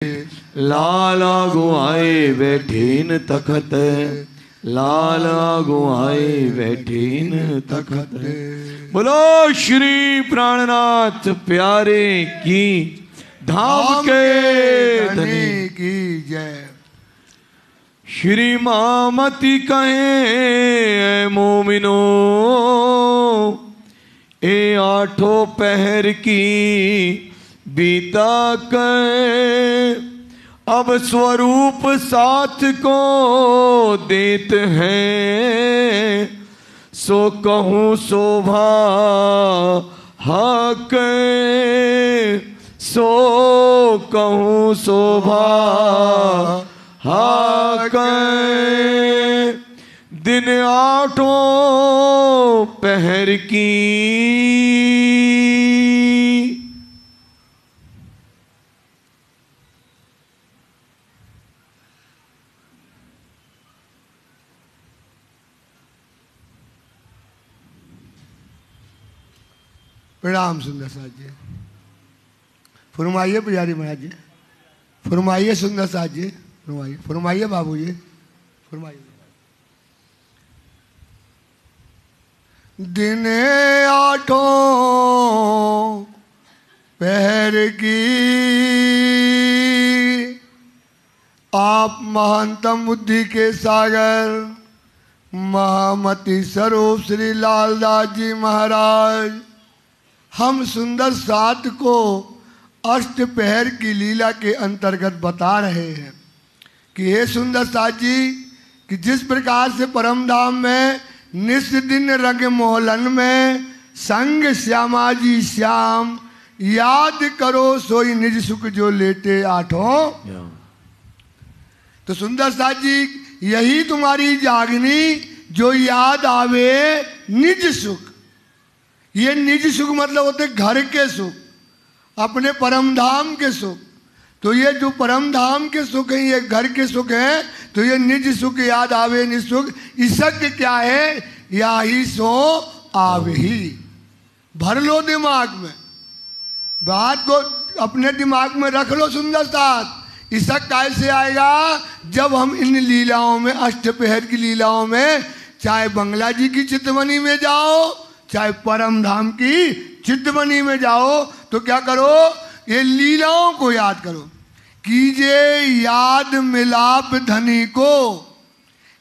लाला गुआए बैठीन तखत, लाला गुआए बैठीन तखत। बोलो श्री प्राणनाथ प्यारे की धाम के धनी की जय। श्री मामती कहे मोमिनो, ए आठों पहर की बीता कहे, अब स्वरूप साथ को देते हैं, सो कहूँ शोभा हक, सो कहूँ शोभा हक। दिन आठों पहर की प्रणाम सुंदर साथ जी। फरमाइए पुजारी महाराज जी, फरमाइए सुंदर साथ जी, फरमाइए, फरमाइए बाबू जी, फरमाइए। दिन आठों पहर की आप महंतम बुद्धि के सागर महामती स्वरूप श्री लालदास जी महाराज, हम सुंदर सात को अष्ट पहर की लीला के अंतर्गत बता रहे हैं कि हे सुंदर साथ जी, कि जिस प्रकार से परम धाम में निस दिन रंग मोहलन में संग श्यामा जी श्याम, याद करो सोई निज सुख जो लेते आठों। तो सुंदर साथ जी, यही तुम्हारी जागनी जो याद आवे निज सुख। ये निज सुख मतलब होते घर के सुख, अपने परम धाम के सुख। तो ये जो परम धाम के सुख है, ये घर के सुख है, तो ये निज सुख याद आवे निज सुख। इसक क्या है? या ही सो आवे ही। भर लो दिमाग में, बात को अपने दिमाग में रख लो सुंदर साथ। इसक कैसे आएगा? जब हम इन लीलाओं में, अष्टपहर की लीलाओं में, चाहे बंगला जी की चितवनी में जाओ, चाहे परम धाम की चितवनी में जाओ, तो क्या करो? ये लीलाओं को याद करो। कीजिए याद मिलाप धनी को,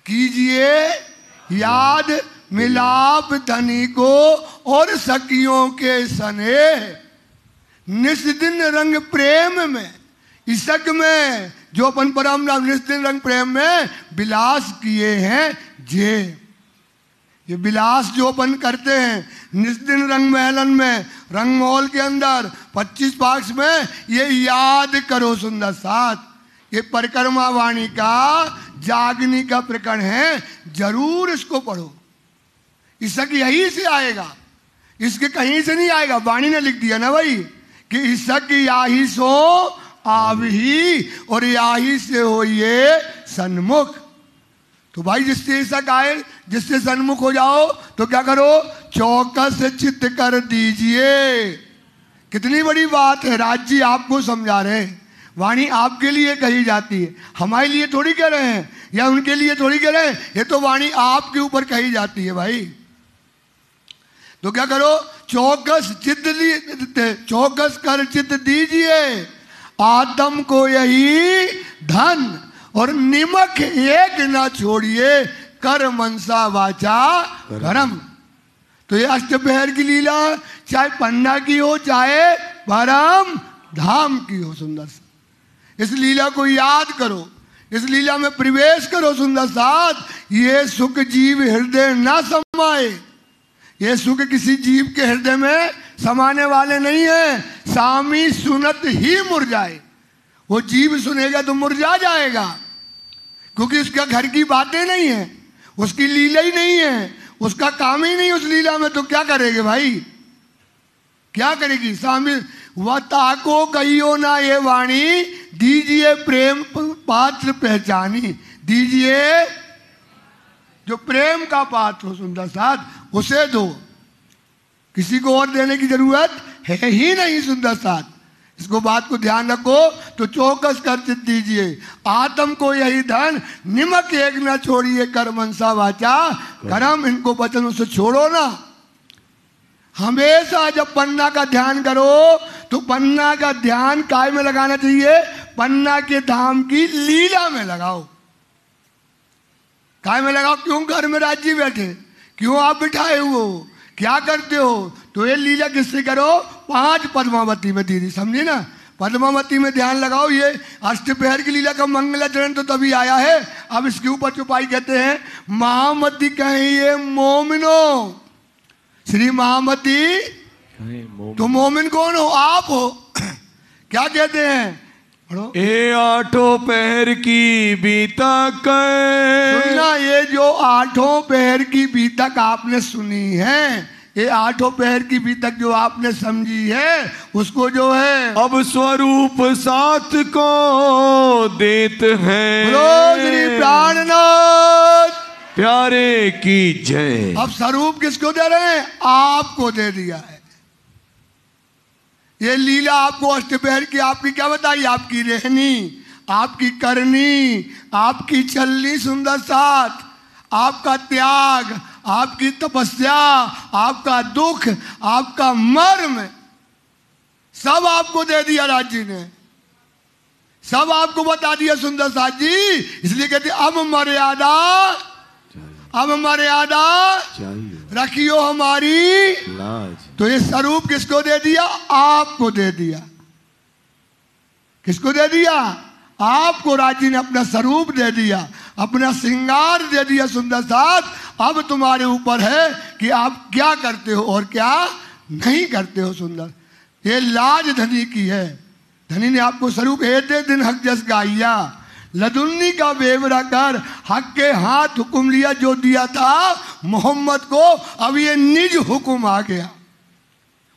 कीजिए याद मिलाप धनी को, और सखियों के स्नेह निस दिन रंग प्रेम में। इसक में जो अपन परम धाम निस दिन रंग प्रेम में विलास किए हैं, ये विलास जो अपन करते हैं निस दिन रंग महलन में, रंग महल के अंदर 25 पाक्ष में, ये याद करो सुंदर साथ। ये परिक्रमा वाणी का जागनी का प्रकरण है, जरूर इसको पढ़ो। इसक यही से आएगा, इसके कहीं से नहीं आएगा। वाणी ने लिख दिया ना भाई कि इसक याही सो आवही, और याही से हो ये सन्मुख। तो भाई जिससे इसक आए, जिससे सन्मुख हो जाओ, तो क्या करो? चौकस चित्त कर दीजिए। कितनी बड़ी बात है, राज जी आपको समझा रहे हैं। वाणी आपके लिए कही जाती है, हमारे लिए थोड़ी कह रहे हैं, या उनके लिए थोड़ी कह रहे हैं। ये तो वाणी आपके ऊपर कही जाती है भाई। तो क्या करो? चौकस चौकस कर चित्त दीजिए, आत्म को यही धन, और निमक एक ना छोड़िए, कर मनसा वाचा करम। तो ये अष्टपहर की लीला चाहे पन्ना की हो, चाहे परम धाम की हो, सुंदर सा इस लीला को याद करो, इस लीला में प्रवेश करो सुंदर साथ। ये सुख जीव हृदय ना समाए, ये सुख किसी जीव के हृदय में समाने वाले नहीं है। सामी सुनत ही मुरझाए, वो जीव सुनेगा तो मुरझा जाएगा, क्योंकि उसका घर की बातें नहीं है, उसकी लीला ही नहीं है, उसका काम ही नहीं उस लीला में। तो क्या करेगे भाई, क्या करेगी? सामी वह ताको कहियो ना ये वाणी, दीजिए प्रेम पात्र पहचानी। दीजिए जो प्रेम का पात्र हो सुंदर साथ, उसे दो, किसी को और देने की जरूरत है ही नहीं सुंदर साथ। इसको बात को ध्यान रखो तो चौकस कर चित दीजिए। आत्म को यही धन निमक एक न छोड़िए, कर मनसा वाचा कर्म, इनको वचनों से छोड़ो ना। हमेशा जब पन्ना का ध्यान करो तो पन्ना का ध्यान काय में लगाना चाहिए? पन्ना के धाम की लीला में लगाओ। काय में लगाओ? क्यों घर में राज्य बैठे, क्यों आप बिठाए हुए हो, क्या करते हो? तो ये लीला किससे करो? 5 पद्मावती में दीदी, समझी ना? पद्मावती में ध्यान लगाओ। ये अष्टपहर की लीला का मंगलाचरण तो तभी आया है। अब इसके ऊपर चौपाई कहते हैं महामती कहिए मोमिनो। श्री महामती, तो मोमिन कौन हो? आप हो। क्या कहते हैं? ए 8 पहर की बीतक। सुनना, ये जो 8 पहर की बीतक आपने सुनी है, ये 8 पहर की बीतक जो आपने समझी है, उसको जो है अब स्वरूप साथ को देत हैं। बोलो श्री प्राणनाथ प्यारे की जय। अब स्वरूप किसको दे रहे हैं? आपको दे दिया है। ये लीला आपको अष्टपहर की आपकी क्या बताई? आपकी रहनी, आपकी करनी, आपकी चलनी सुंदर साथ, आपका त्याग, आपकी तपस्या, आपका दुख, आपका मर्म, सब आपको दे दिया राज जी ने, सब आपको बता दिया सुंदर साथ जी। इसलिए कहते अब मर्यादा, अब मर्यादा रखियो हमारी लाज। तो ये स्वरूप किसको दे दिया? आपको दे दिया। किसको दे दिया? आपको राजी ने अपना स्वरूप दे दिया, अपना श्रृंगार दे दिया सुंदर साथ। अब तुम्हारे ऊपर है कि आप क्या करते हो और क्या नहीं करते हो। सुंदर, ये लाज धनी की है। धनी ने आपको स्वरूप एते दिन हक जस गाइया, लदुन्नी का बेवरा कर हक के हाथ हुक्म लिया जो दिया था मोहम्मद को। अब ये निज हुक्म आ गया,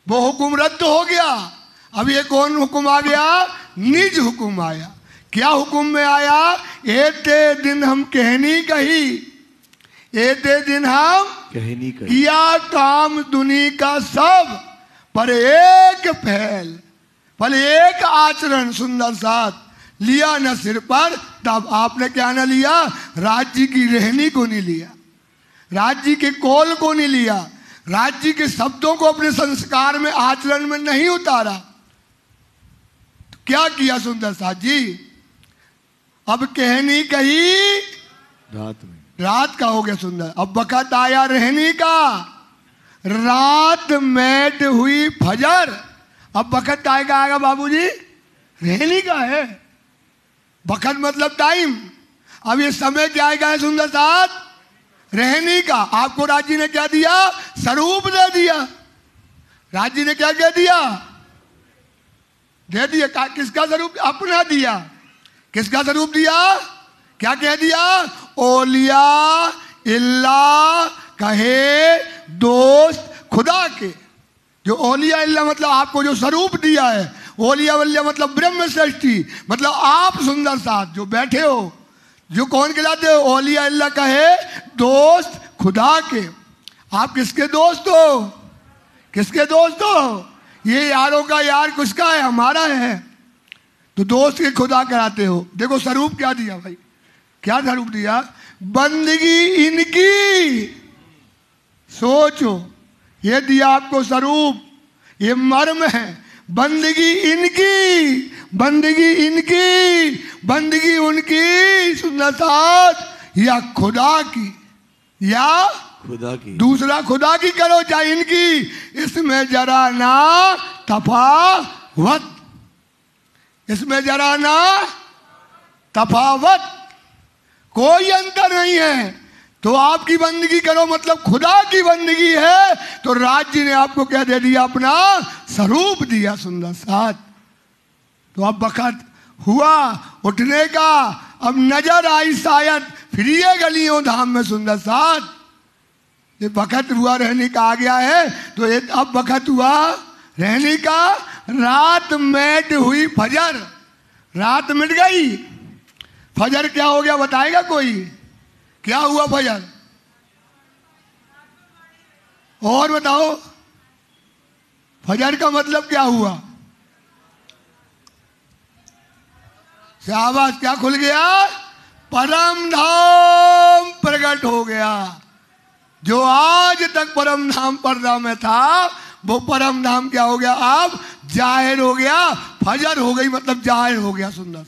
वो हुक्म रद्द हो गया। अब ये कौन हुक्म आ गया? निज हुक्म आया। क्या हुक्म में आया? एते दिन हम कहनी कही, एते दिन हम कहनी कही, किया काम दुनी का सब, पर एक पहल, पर एक आचरण सुंदर साथ लिया न सिर पर। तब आपने क्या न लिया? राज्य की रहनी को नहीं लिया, राज्य के कौल को नहीं लिया, राज्य के शब्दों को अपने संस्कार में, आचरण में नहीं उतारा। तो क्या किया सुंदर साथ जी? अब कहनी कही रात में, रात का हो गया सुंदर। अब वक़्त आया रहनी का, रात मैट हुई फजर। अब वक़्त आएगा, आएगा बाबूजी, रहनी का है। वक़्त मतलब टाइम। अब ये समय क्या आएगा है सुंदर साथ? रहने का। आपको राज्य ने क्या दिया? स्वरूप दे दिया। राज्य ने क्या कह दिया? दे दिया। किसका स्वरूप? अपना दिया। किसका स्वरूप दिया? क्या कह दिया? ओलिया इल्ला कहे दोस्त खुदा के। जो ओलिया इल्ला मतलब आपको जो स्वरूप दिया है, ओलिया वलिया मतलब ब्रह्म सृष्टि, मतलब आप सुंदर साथ जो बैठे हो, जो कौन कहलाते हो? ओलिया इल्ला कहे दोस्त खुदा के। आप किसके दोस्त हो? किसके दोस्त हो? ये यारों का यार किसका है? हमारा है। तो दोस्त के खुदा कराते हो। देखो स्वरूप क्या दिया भाई, क्या स्वरूप दिया? बंदगी इनकी। सोचो, ये दिया आपको स्वरूप, ये मर्म है। बंदगी इनकी, बंदगी इनकी, बंदगी उनकी सुंदर साथ, या खुदा की, या खुदा की। दूसरा खुदा की करो चाहे इनकी, इसमें जरा ना तफावत, इसमें जरा ना तफावत, कोई अंतर नहीं है। तो आपकी बंदगी करो मतलब खुदा की बंदगी है। तो राज्य ने आपको क्या दे दिया? अपना स्वरूप दिया सुंदर साथ। तो अब वक़्त हुआ उठने का, अब नजर आई शायद फिर ये गलियों धाम में सुंदर साथ। ये वक़्त हुआ रहने का आ गया है। तो ये अब वक़्त हुआ रहने का। रात मैट हुई फजर, रात मिट गई, फजर क्या हो गया बताएगा कोई? क्या हुआ फजर? और बताओ, फजर का मतलब क्या हुआ? शाबाश, क्या खुल गया? परम धाम प्रकट हो गया। जो आज तक परम धाम पर्दा में था, वो परम धाम क्या हो गया? अब जाहिर हो गया। फजर हो गई मतलब जाहिर हो गया। सुंदर,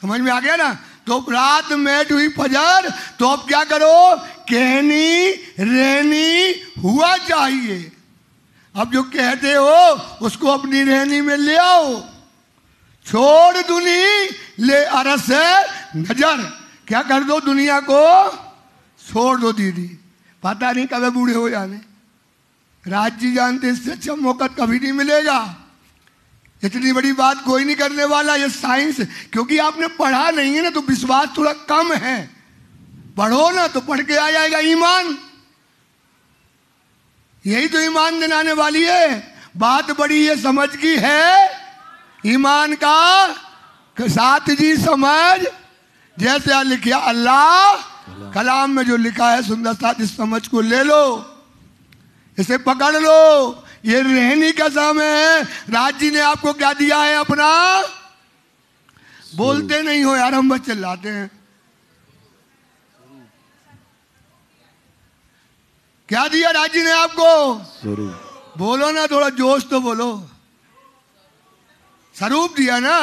समझ में आ गया ना? तो रात में हुई फजर, तो अब क्या करो? कहनी रहनी हुआ चाहिए। अब जो कहते हो उसको अपनी रहनी में ले आओ। छोड़ दुनी ले अरस नजर, क्या कर दो? दुनिया को छोड़ दो दीदी। पता नहीं कब बूढ़े हो जाने। राज जी जानते, इससे अच्छा मौका कभी नहीं मिलेगा। इतनी बड़ी बात कोई नहीं करने वाला। ये साइंस, क्योंकि आपने पढ़ा नहीं है ना, तो विश्वास थोड़ा कम है। पढ़ो ना तो पढ़ के आ जाएगा ईमान। यही तो ईमान दिलाने वाली है। बात बड़ी ये समझ की है, ईमान का साथ जी समझ। जैसे लिखा अल्लाह कलाम में जो लिखा है, सुंदर साथ, इस समझ को ले लो, इसे पकड़ लो। ये रहनी का समय है। राज जी ने आपको क्या दिया है? अपना। बोलते नहीं हो यार, हम बस चिल्लाते हैं। क्या दिया राज जी ने आपको? स्वरूप। बोलो ना, थोड़ा जोश तो बोलो। स्वरूप दिया ना।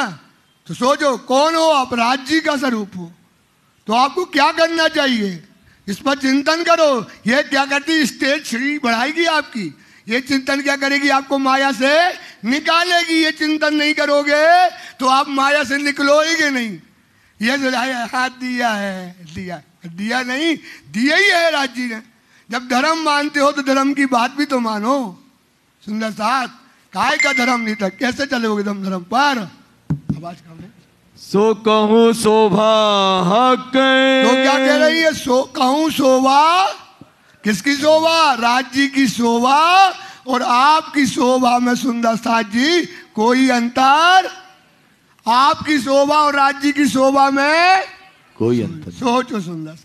तो सोचो कौन हो आप? राज जी का स्वरूप हो। तो आपको क्या करना चाहिए? इस पर चिंतन करो। ये क्या करती? स्टेज श्री बढ़ाएगी आपकी। ये चिंतन क्या करेगी? आपको माया से निकालेगी। ये चिंतन नहीं करोगे तो आप माया से निकलोगे नहीं। ये हाथ दिया है, दिया नहीं, दिया ही है राज जी ने। जब धर्म मानते हो तो धर्म की बात भी तो मानो। सुंदर साथ, काय का धर्म नहीं था, कैसे चलोगे तुम धर्म पर? आवाज कम है। सो कहूँ शोभा हक। तो क्या कह रही है? सो कहूँ शोभा। किसकी शोभा? राज जी की शोभा। और आपकी शोभा में सुंदर साथ जी कोई अंतर? आपकी शोभा और राज जी की शोभा में कोई अंतर। सोचो सुंदर,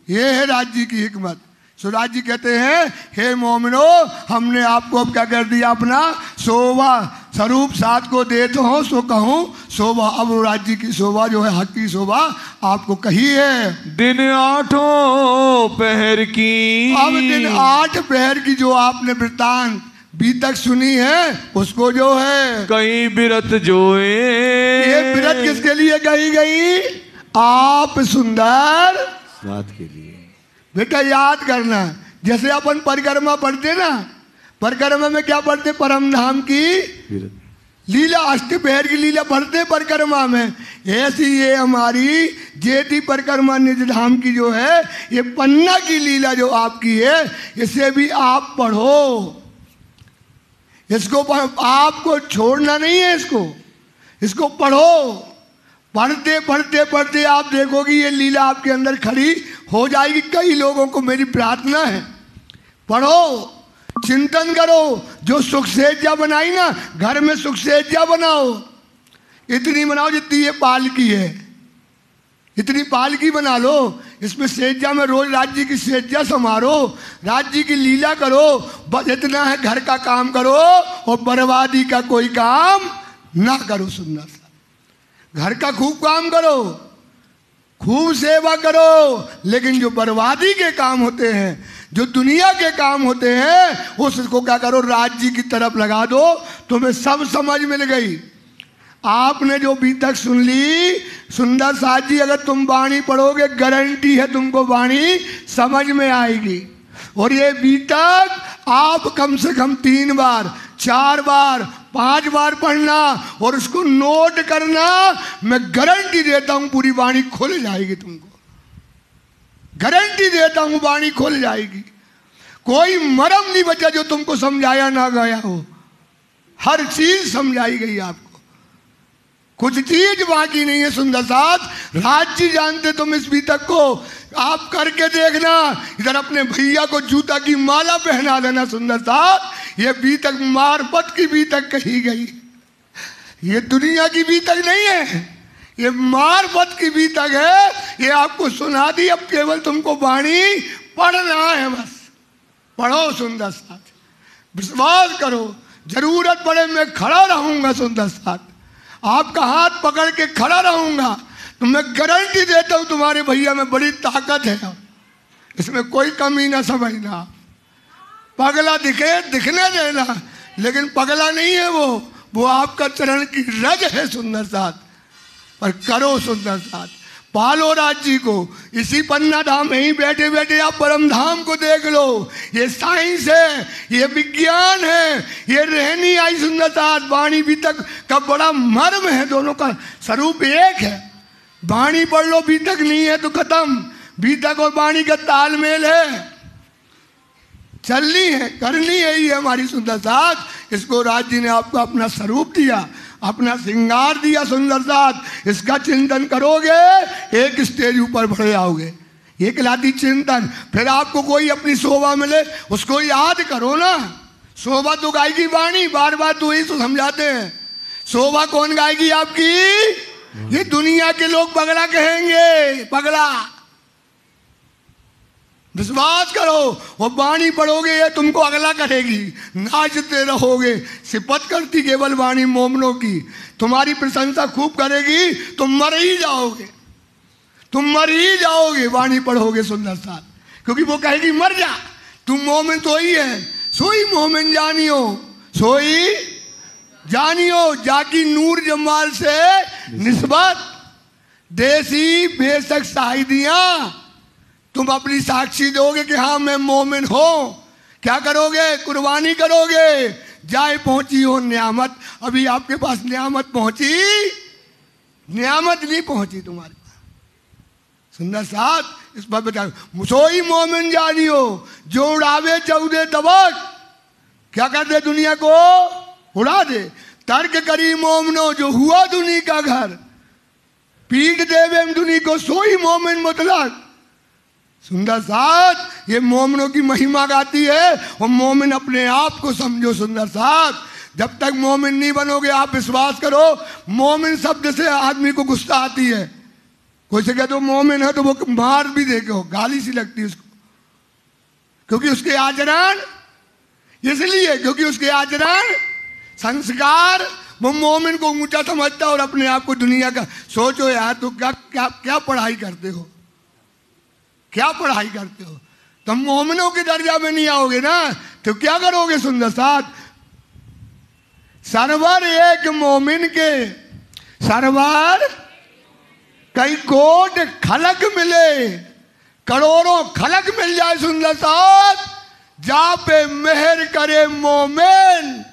ये है राज जी की हिकमत। सुराज जी कहते हैं, हे मोमिनो, हमने आपको अब क्या कर दिया? अपना शोभा स्वरूप साथ को देते हो, सो कहूँ शोभा। अब राज जी की शोभा जो है, हक की शोभा आपको कही है। दिन 8 पहर की। अब दिन 8 पहर की जो आपने वृत्तांत भी तक सुनी है, उसको जो है कहीं बिरत जोए। ये बिरत किसके लिए कही गई? आप सुंदर साथ के लिए। बेटा याद करना, जैसे अपन परिक्रमा पढ़ते ना, परिक्रमा में क्या पढ़ते? परम धाम की लीला, अष्टपहर की लीला पढ़ते परिक्रमा में। ऐसी ये हमारी जेठी परिक्रमा निज धाम की जो है, ये पन्ना की लीला जो आपकी है, इसे भी आप पढ़ो। इसको आपको छोड़ना नहीं है, इसको पढ़ो। पढ़ते पढ़ते पढ़ते आप देखोगे ये लीला आपके अंदर खड़ी हो जाएगी। कई लोगों को मेरी प्रार्थना है, पढ़ो, चिंतन करो। जो सुख सेज्जा बनाई ना, घर में सुख सेज्जा बनाओ। इतनी बनाओ जितनी ये पालकी है, इतनी पालकी बना लो। इसमें सेज्जा में रोज राज्य की सेज्जा समारो, राज्य की लीला करो। बस इतना है, घर का काम करो और बर्बादी का कोई काम ना करो। सुंदर सा घर का खूब काम करो, खूब सेवा करो, लेकिन जो बर्बादी के काम होते हैं, जो दुनिया के काम होते हैं, उसको क्या करो? राज्य की तरफ लगा दो। तुम्हें सब समझ मिल गई। आपने जो अभी तक सुन ली, सुंदर साथ जी, अगर तुम वाणी पढ़ोगे, गारंटी है तुमको वाणी समझ में आएगी। और ये अभी तक आप कम से कम 3 बार, 4 बार, 5 बार पढ़ना और उसको नोट करना। मैं गारंटी देता हूं पूरी वाणी खुल जाएगी तुमको। गारंटी देता हूं वाणी खुल जाएगी। कोई मरम नहीं बचा जो तुमको समझाया ना गया हो। हर चीज समझाई गई आपको, कुछ चीज बाकी नहीं है। सुंदर साथ राज्य जानते तुम इस बीतक को, आप करके देखना। इधर अपने भैया को जूता की माला पहना देना। सुंदर साथ ये बीतक मार्फत की बीतक कही गई, ये दुनिया की बीतक नहीं है, ये मार्फत की बीतक है। ये आपको सुना दी, अब केवल तुमको वाणी पढ़ना है। बस पढ़ो सुंदर साथ, विश्वास करो, जरूरत पड़े मैं खड़ा रहूंगा। सुंदर साथ आपका हाथ पकड़ के खड़ा रहूंगा तो मैं गारंटी देता हूं तुम्हारे भैया में बड़ी ताकत है, इसमें कोई कमी ना समझना। पगला दिखने देना, लेकिन पगला नहीं है वो आपका चरण की रज है सुंदर साथ। पर करो सुंदर साथ, पालो राज्य को। इसी पन्ना धाम में ही बैठे बैठे आप परम धाम को देख लो। ये साइंस है, ये विज्ञान है, ये रहनी आई सुंदर साथ। वाणी बीतक का बड़ा मर्म है, दोनों का स्वरूप एक है। वाणी पढ़ लो, बीतक नहीं है तो खत्म। बीतक और वाणी का तालमेल है, चलनी है, करनी है ये हमारी सुंदर साथ। इसको राज जी ने आपको अपना स्वरूप दिया, अपना श्रृंगार दिया सुंदर साथ। इसका चिंतन करोगे एक स्टेज ऊपर बढ़ जाओगे। ये कहलाती चिंतन। फिर आपको कोई अपनी शोभा मिले उसको याद करो ना। शोभा तो गाएगी वाणी, बार बार तो यही तो समझाते हैं। शोभा कौन गाएगी आपकी? ये दुनिया के लोग पगला कहेंगे, पगला। विश्वास करो, वो वाणी पढ़ोगे ये तुमको अगला करेगी, नाचते रहोगे। सिपत करती केवल वाणी मोमनों की, तुम्हारी प्रशंसा खूब करेगी, तुम मर ही जाओगे, तुम मर ही जाओगे वाणी पढ़ोगे सुंदर साथ। क्योंकि वो कहेगी मर जा, तुम मोमिन तो ही है। सोई मोमिन जानियो, सोई जानियो, जाकी नूर जमाल से निस्बत। देसी बेशक शाहिदियां तुम अपनी साक्षी दोगे कि हाँ मैं मोमिन हूं। क्या करोगे? कुर्बानी करोगे। जाए पहुंची हो नियामत। अभी आपके पास नियामत पहुंची, नियामत नहीं पहुंची तुम्हारे पास सुंदर साथ। इस पर बता, सोई मोमिन जानियो जो उड़ावे 14 तबक। क्या कर दे? दुनिया को उड़ा दे। तर्क करी मोमनो जो हुआ दुनिया का घर। पीट देवे दुनिया को सोई मोमिन मुतलक। सुंदर साथ ये मोमिनों की महिमा गाती है। और मोमिन अपने आप को समझो सुंदर साथ। जब तक मोमिन नहीं बनोगे, आप विश्वास करो, मोमिन शब्द से आदमी को गुस्सा आती है। कोई से कहते हो मोमिन है तो वो मार भी देखे, गाली सी लगती है उसको। क्योंकि उसके आचरण, इसलिए क्योंकि उसके आचरण संस्कार, वो मोमिन को ऊंचा समझता है और अपने आप को दुनिया का। सोचो यार, तो क्या क्या क्या पढ़ाई करते हो, क्या पढ़ाई करते हो? तुम मोमिनों के दर्जा में नहीं आओगे ना, तो क्या करोगे सुंदर साथ? सरवर एक मोमिन के सरवर कई कोट खलक मिले। करोड़ों खलक मिल जाए सुंदर साथ, जा पे मेहर करे मोमिन।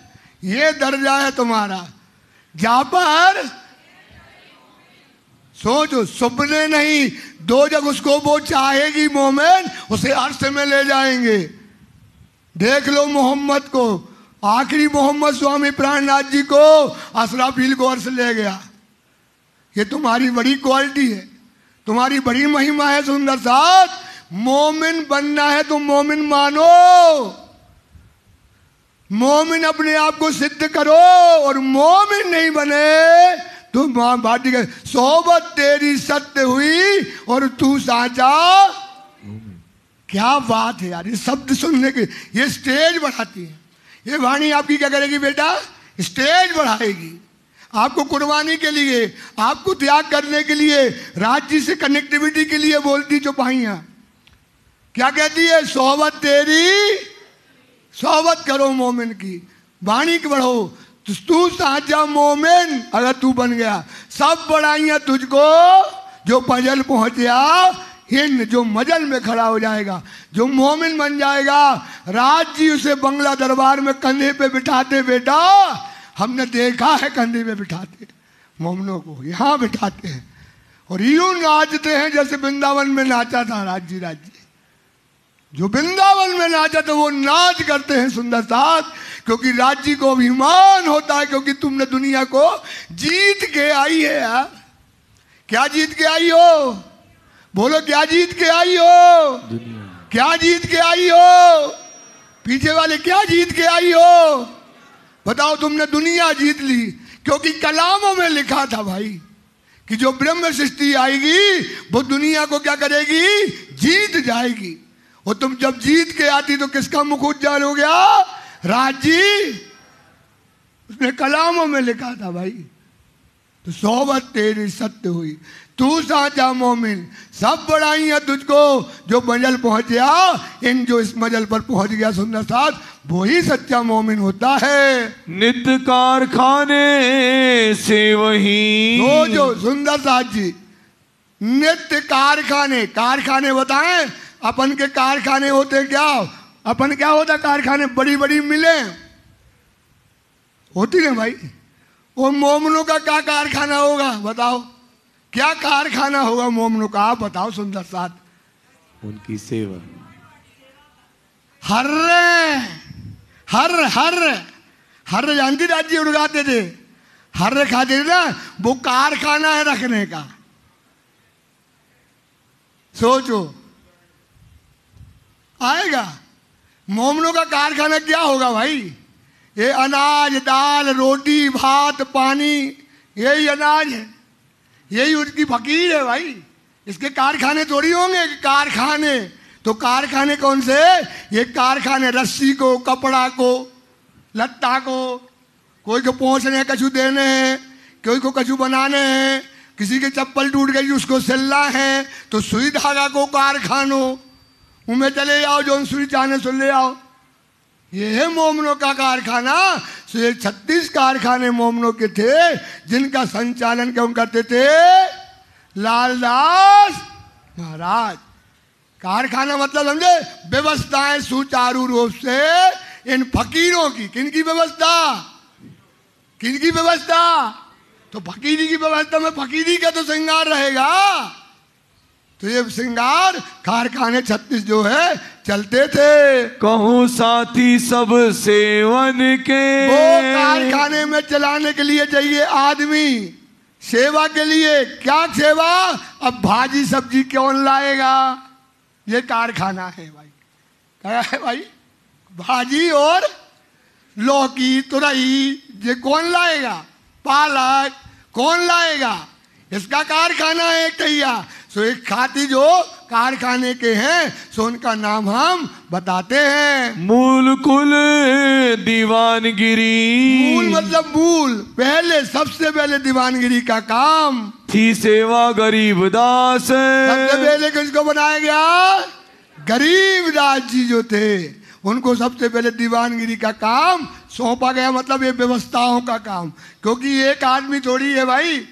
ये दर्जा है तुम्हारा, जा पर सोचो सुपने नहीं, दो जग उसको वो चाहेगी मोमिन, उसे अर्श में ले जाएंगे। देख लो मोहम्मद को, आखिरी मोहम्मद स्वामी प्राणनाथ जी को असराफील को अर्श ले गया। ये तुम्हारी बड़ी क्वालिटी है, तुम्हारी बड़ी महिमा है सुंदर साथ। मोमिन बनना है तो मोमिन मानो, मोमिन अपने आप को सिद्ध करो। और मोमिन नहीं बने तो मां बाटी का सोबत तेरी सत्य हुई और तू साचा। क्या बात है यार, ये शब्द सुनने के, ये स्टेज बढ़ाती है। ये वाणी आपकी क्या करेगी बेटा? स्टेज बढ़ाएगी। आपको कुर्बानी के लिए, आपको त्याग करने के लिए, राज्य से कनेक्टिविटी के लिए बोलती चौपाइयां। क्या कहती है? सोबत तेरी, सोबत करो मोमिन की, वाणी की बढ़ो। तू साचा मोमिन अगर तू बन गया, सब बढ़ाइयां तुझको। जो मजल पहुंचा हिंद, जो मजल में खड़ा हो जाएगा, जो मोमिन बन जाएगा, राज जी उसे बंगला दरबार में कंधे पे बिठाते। बेटा हमने देखा है कंधे पे बिठाते मोमिनों को, यहाँ बिठाते हैं और यूं नाचते हैं जैसे वृंदावन में नाचा था राज जी। जो वृंदावन में नाचा तो वो नाच करते हैं सुंदर साथ। क्योंकि राज्य को अभिमान होता है, क्योंकि तुमने दुनिया को जीत के आई है यार। क्या जीत के आई हो? बोलो, क्या जीत के आई हो? क्या जीत के आई हो? पीछे वाले क्या जीत के आई हो? बताओ, तुमने दुनिया जीत ली। क्योंकि कलामों में लिखा था भाई कि जो ब्रह्म सृष्टि आएगी वो दुनिया को क्या करेगी? जीत जाएगी। और तुम जब जीत के आती तो किसका मुख उज्जवल हो गया? राज जी। उसने कलामों में लिखा था भाई, तो सोबत तेरी सत्य हुई, तू साचा मोमिन, सब बढ़ाई है तुझको। जो मंजिल पहुंच गया, जो इस मंजिल पर पहुंच गया सुंदर साथ, वो ही सच्चा मोमिन होता है। नित्य कारखाने से वही, तो जो सुंदर साथ जी, नित्य कारखाने, कारखाने बताएं अपन के कारखाने होते क्या? अपन क्या होता कारखाने? बड़ी बड़ी मिलें होती ना भाई। वो मोमनों का क्या कारखाना होगा बताओ? क्या कारखाना होगा मोमनों का? आप बताओ सुंदर साथ। उनकी सेवा। हर्रे हर हर हर जानती राज्य उड़ाते थे, हर्रे खाते थे ना, वो कारखाना है रखने का। सोचो आएगा मोमनों का कारखाना क्या होगा भाई? ये अनाज दाल रोटी भात पानी, यही अनाज है, यही उसकी फकीर है भाई। इसके कारखाने थोड़ी होंगे कि कारखाने। तो कारखाने कौन से? ये कारखाने रस्सी को, कपड़ा को, लत्ता को, कोई को पहुंचने कछु देने हैं, कोई को कछु बनाने हैं, किसी के चप्पल टूट गई उसको सिलना है, तो सुई धागा को कारखानों उनमें चले जाओ, जो सुई चाहने सुन ले आओ। ये है मोमनों का कारखाना। सो ये 36 कारखाने मोमनों के थे, जिनका संचालन क्यों करते थे? लालदास महाराज। कारखाना मतलब समझे? व्यवस्थाएं सुचारू रूप से इन फकीरों की। किनकी व्यवस्था? किनकी व्यवस्था? तो फकीरी की व्यवस्था में फकीरी का तो श्रृंगार रहेगा। तो ये श्रृंगार कारखाने 36 जो है चलते थे। कहूँ साथी सब सेवन के, वो कारखाने में चलाने के लिए चाहिए आदमी, सेवा के लिए। क्या सेवा? अब भाजी सब्जी कौन लाएगा? ये कारखाना है भाई। क्या है भाई? भाजी और लौकी तुरई, ये कौन लाएगा? पालक कौन लाएगा? इसका कारखाना है एक तैया। सो एक खाती जो कारखाने के हैं, सो उनका नाम हम बताते हैं। मूल कुल दीवानगिरी। मूल मतलब मूल, पहले सबसे पहले दीवानगिरी का काम थी सेवा गरीबदास। सबसे पहले किसको बनाया गया? गरीबदास जी जो थे, उनको सबसे पहले दीवानगिरी का काम सौंपा गया। मतलब ये व्यवस्थाओं का काम, क्योंकि एक आदमी थोड़ी है भाई।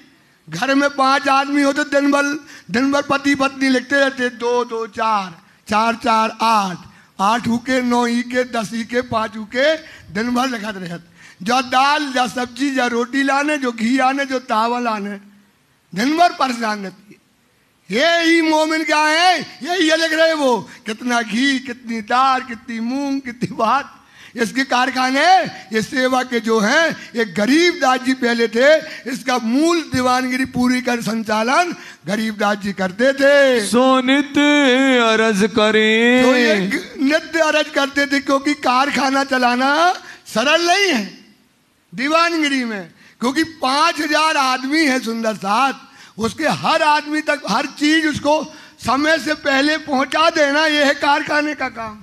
घर में 5 आदमी हो तो दिन भर पति पत्नी लिखते रहते, 2 2 4 4 4 8 8 हुके 9 ही के 10 ही के 5 हुके, दिन भर लिखते रहते। जो दाल जो सब्जी जो रोटी लाने, जो घी आने, जो चावल आने, दिन भर परेशान रहती है। यही मोमिन क्या है? यही लिख रहे वो, कितना घी, कितनी दाल, कितनी मूंग, कितनी भात। इसके कारखाने ये सेवा के जो हैं, ये गरीबदास जी पहले थे। इसका मूल दीवानगिरी पूरी कर संचालन गरीबदास जी करते थे। सो नित्य अरज करें, तो ये नित्य अरज करते थे, क्योंकि कारखाना चलाना सरल नहीं है दीवानगिरी में। क्योंकि 5000 आदमी है सुंदर साथ, उसके हर आदमी तक हर चीज उसको समय से पहले पहुंचा देना, यह है कारखाने का काम।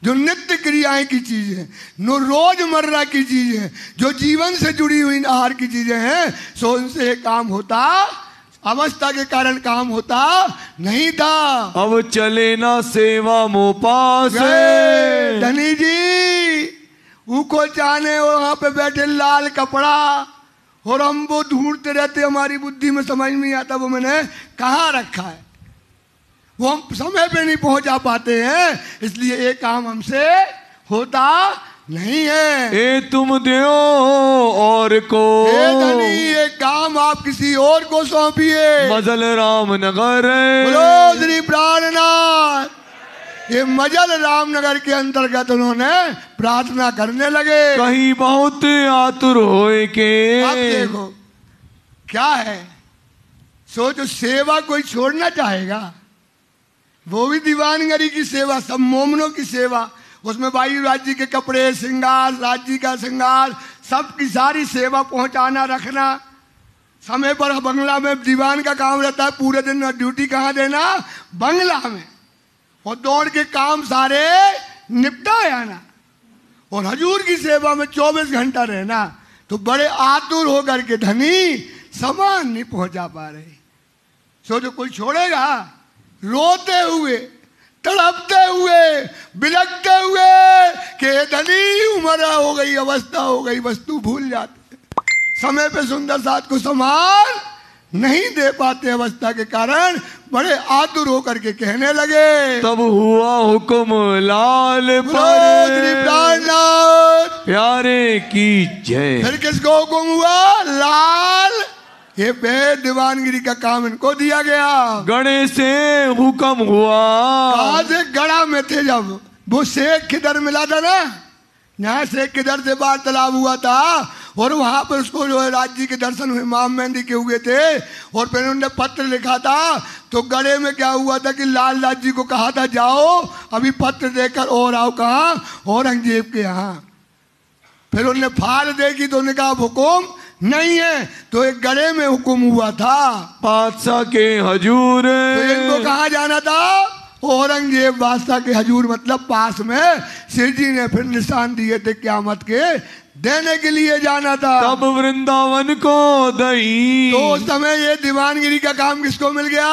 जो नित्य क्रियाएं की चीज है, नो रोजमर्रा की चीज है, जो जीवन से जुड़ी हुई आहार की चीजें हैं, सो उनसे काम होता, अवस्था के कारण काम होता नहीं था। अब चले ना सेवा मोपास। धनी जी उनको जाने वहां पे बैठे लाल कपड़ा, और हम वो ढूंढते रहते, हमारी बुद्धि में समझ नहीं आता वो मैंने कहाँ रखा है। वो हम समय पे नहीं पहुंचा पाते हैं, इसलिए ये काम हमसे होता नहीं है। ए तुम दो और को, ए धनी ये काम आप किसी और को सौंपिए। मजल रामनगर। बोलो श्री प्राणनाथ। ये मजल रामनगर के अंतर्गत उन्होंने प्रार्थना करने लगे। कहीं बहुत आतुर होए के। अब देखो क्या है, सोचो सेवा कोई छोड़ना चाहेगा? वो भी दीवानगिरी की सेवा, सब मोमनों की सेवा, उसमें वायु राज्य के कपड़े, श्रृंगार, राज्य का श्रृंगार, सबकी सारी सेवा पहुंचाना रखना। समय पर बंगला में दीवान का काम रहता है, पूरे दिन ड्यूटी कहाँ देना? बंगला में, और दौड़ के काम सारे निपटा आना, और हजूर की सेवा में 24 घंटा रहना। तो बड़े आतुर होकर के धनी सामान नहीं पहुंचा पा रहे। सोचो कोई छोड़ेगा? रोते हुए, तड़पते हुए, बिलखते हुए कि धनी उम्र हो गई, अवस्था हो गई, वस्तु भूल जाते, समय पे सुंदर साथ को सामान नहीं दे पाते, अवस्था के कारण बड़े आतुर होकर के कहने लगे। तब हुआ हुक्म लाल पर प्राणनाथ प्यारे की जय। फिर किसको हुक्म हुआ? लाल, ये बेद दीवानगिरी का काम इनको दिया गया। गणे से हुक्म हुआ। कहा से? गड़ा में थे जब वो शेख किधर मिला था ना, यहाँ शेख किधर से वार्तालाप हुआ था, और वहां पर उसको जो है राज्य के दर्शन हुए, इमाम मेहंदी के हुए थे, और फिर उन्होंने पत्र लिखा था। तो गड़े में क्या हुआ था कि लाल दास जी को कहा था जाओ अभी पत्र देकर और आओ, कहाँ? औरंगजेब के यहाँ। फिर उन्होंने फाड़ देखी तो उन्होंने कहा हुकुम नहीं है, तो एक गड़े में हुक्म हुआ था बादशाह के हजूर। तो इनको कहाँ जाना था? औरंगजेब बादशाह के हजूर, मतलब पास में। शिव जी ने फिर निशान दिए थे क्यामत के देने के लिए जाना था। तब वृंदावन को दही। तो उस समय ये दीवानगिरी का काम किसको मिल गया?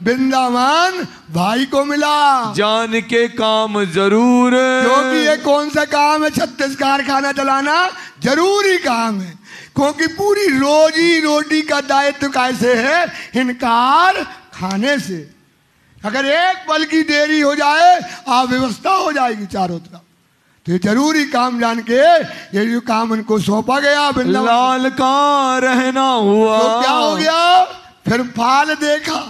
वृंदावन भाई को मिला। जान के काम जरूर, क्योंकि ये कौन सा काम है? 36 कारखाना चलाना जरूरी काम है, क्योंकि पूरी रोजी रोटी का दायित्व कैसे है? इनकार खाने से। अगर एक पल की देरी हो जाए अव्यवस्था हो जाएगी चारों तरफ। तो ये जरूरी काम जान के ये जो काम इनको सौंपा गया लाल का रहना हुआ। तो क्या हो गया? फिर फाल देखा,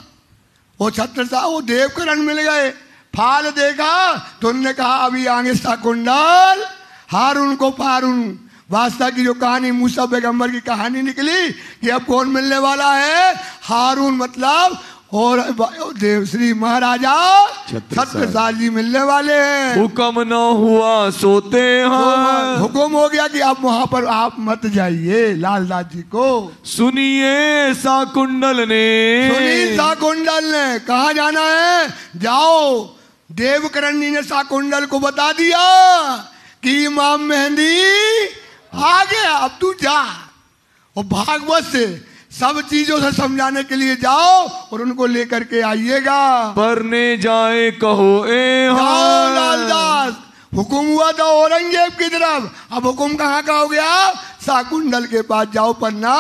वो छत्र साहब वो देवकरण मिल गए। फाल देखा तो उन्होंने कहा अभी आगे साकुंडल हारून को फारून। वास्ता की जो कहानी मूसा पैगंबर की कहानी निकली कि अब कौन मिलने वाला है? हारून, मतलब और देव श्री महाराजा छत्रसाल जी मिलने वाले हैं। हुक्म न हुआ सोते हैं। हुक्म हो गया कि आप वहां पर आप मत जाइए लाल दास जी को। सुनिए साकुंडल ने, सुनी साकुंडल ने, कहा जाना है? जाओ। देवकरण जी ने साकुंडल को बता दिया कि इमाम मेहंदी आ गया, अब तू जा। और भागवत से सब चीजों से समझाने के लिए जाओ और उनको लेकर के आइएगा। परने जाए कहो ए जाओ लालदास। हुक्म हुआ था औरंगजेब की तरफ, अब हुक्म कहाँ का हो गया? साकुंडल के पास जाओ पन्ना,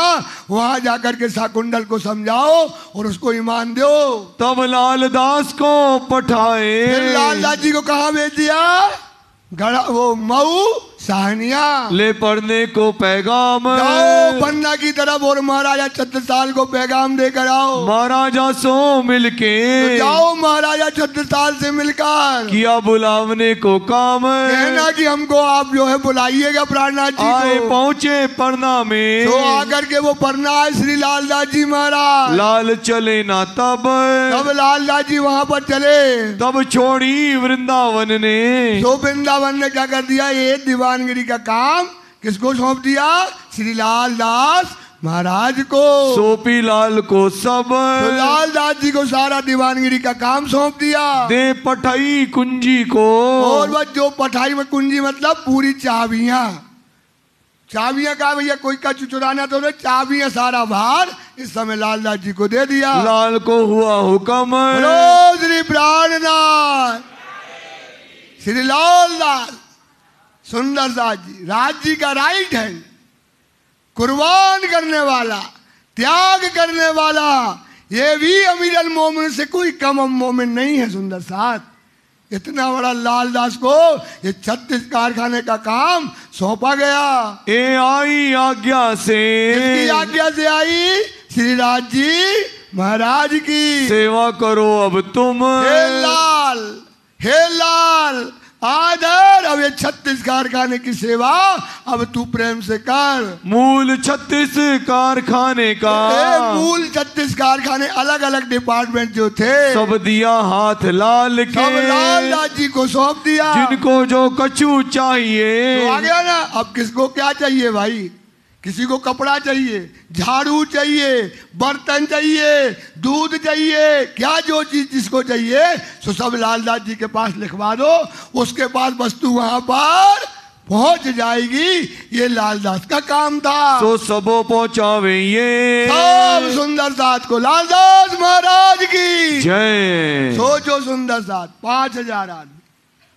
वहां जाकर के साकुंडल को समझाओ और उसको ईमान दो। तब लालदास को पठाए। फिर लालदास जी को कहाँ भेज दिया? गड़ा वो मऊ साहनिया। ले पढ़ने को पैगाम। जाओ पन्ना की तरफ और महाराजा छत्रसाल को पैगाम देकर आओ। महाराजा सो मिलके तो जाओ महाराजा छत्रसाल से मिलकर किया बुलावने को काम। कहना कि हमको आप जो है बुलाइएगा प्राणनाथ जी आए को। पहुँचे पढ़ना में। तो आकर के वो पढ़ना है श्री लालदास जी महाराज। लाल चले ना तब लालदास जी वहाँ पर चले। तब छोड़ी वृंदावन ने। तो वृंदावन ने क्या कर दिया? ये दीवानगिरी का काम किसको सौंप दिया? श्री लालदास महाराज को। सोपी लाल को सब। तो लालदास जी को सारा दीवानगिरी का काम सौंप दिया। दे पठाई कुंजी को। और बस जो पठाई में कुंजी मतलब पूरी चाबियां। चाबियां का भैया कोई का चुचुराना तो नहीं, चाबियां सारा भार इस समय लालदास जी को दे दिया। लाल को हुआ हुक्म। श्री प्राणनाथ श्री लालदास सुंदर दास जी राज्य का राइट है, कुर्बान करने वाला, त्याग करने वाला, ये भी अमीर अल मोमिन से कोई कम मोमिन नहीं है। सुंदर साथ इतना बड़ा लालदास को ये 36 कारखाने का काम सौंपा गया। ए आई आज्ञा से। किसकी आज्ञा से आई? श्री राज जी महाराज की। सेवा करो अब तुम। हे लाल आदर, अब ये 36 कारखाने की सेवा अब तू प्रेम से कर। मूल 36 कारखाने का। मूल 36 कारखाने अलग अलग डिपार्टमेंट जो थे सब दिया हाथ लाल के। सब लालदास जी को सौंप दिया। जिनको जो कछु चाहिए। तो आ गया ना। अब किसको क्या चाहिए भाई? किसी को कपड़ा चाहिए, झाड़ू चाहिए, बर्तन चाहिए, दूध चाहिए, क्या जो चीज जिसको चाहिए सो सब लालदास जी के पास लिखवा दो। उसके पास वस्तु वहां पर पहुंच जाएगी। ये लालदास का काम था। सो सबो पहुंचावे ये सब सुंदर साथ को लालदास महाराज की जय। सोचो सुंदर साथ 5000 आदमी,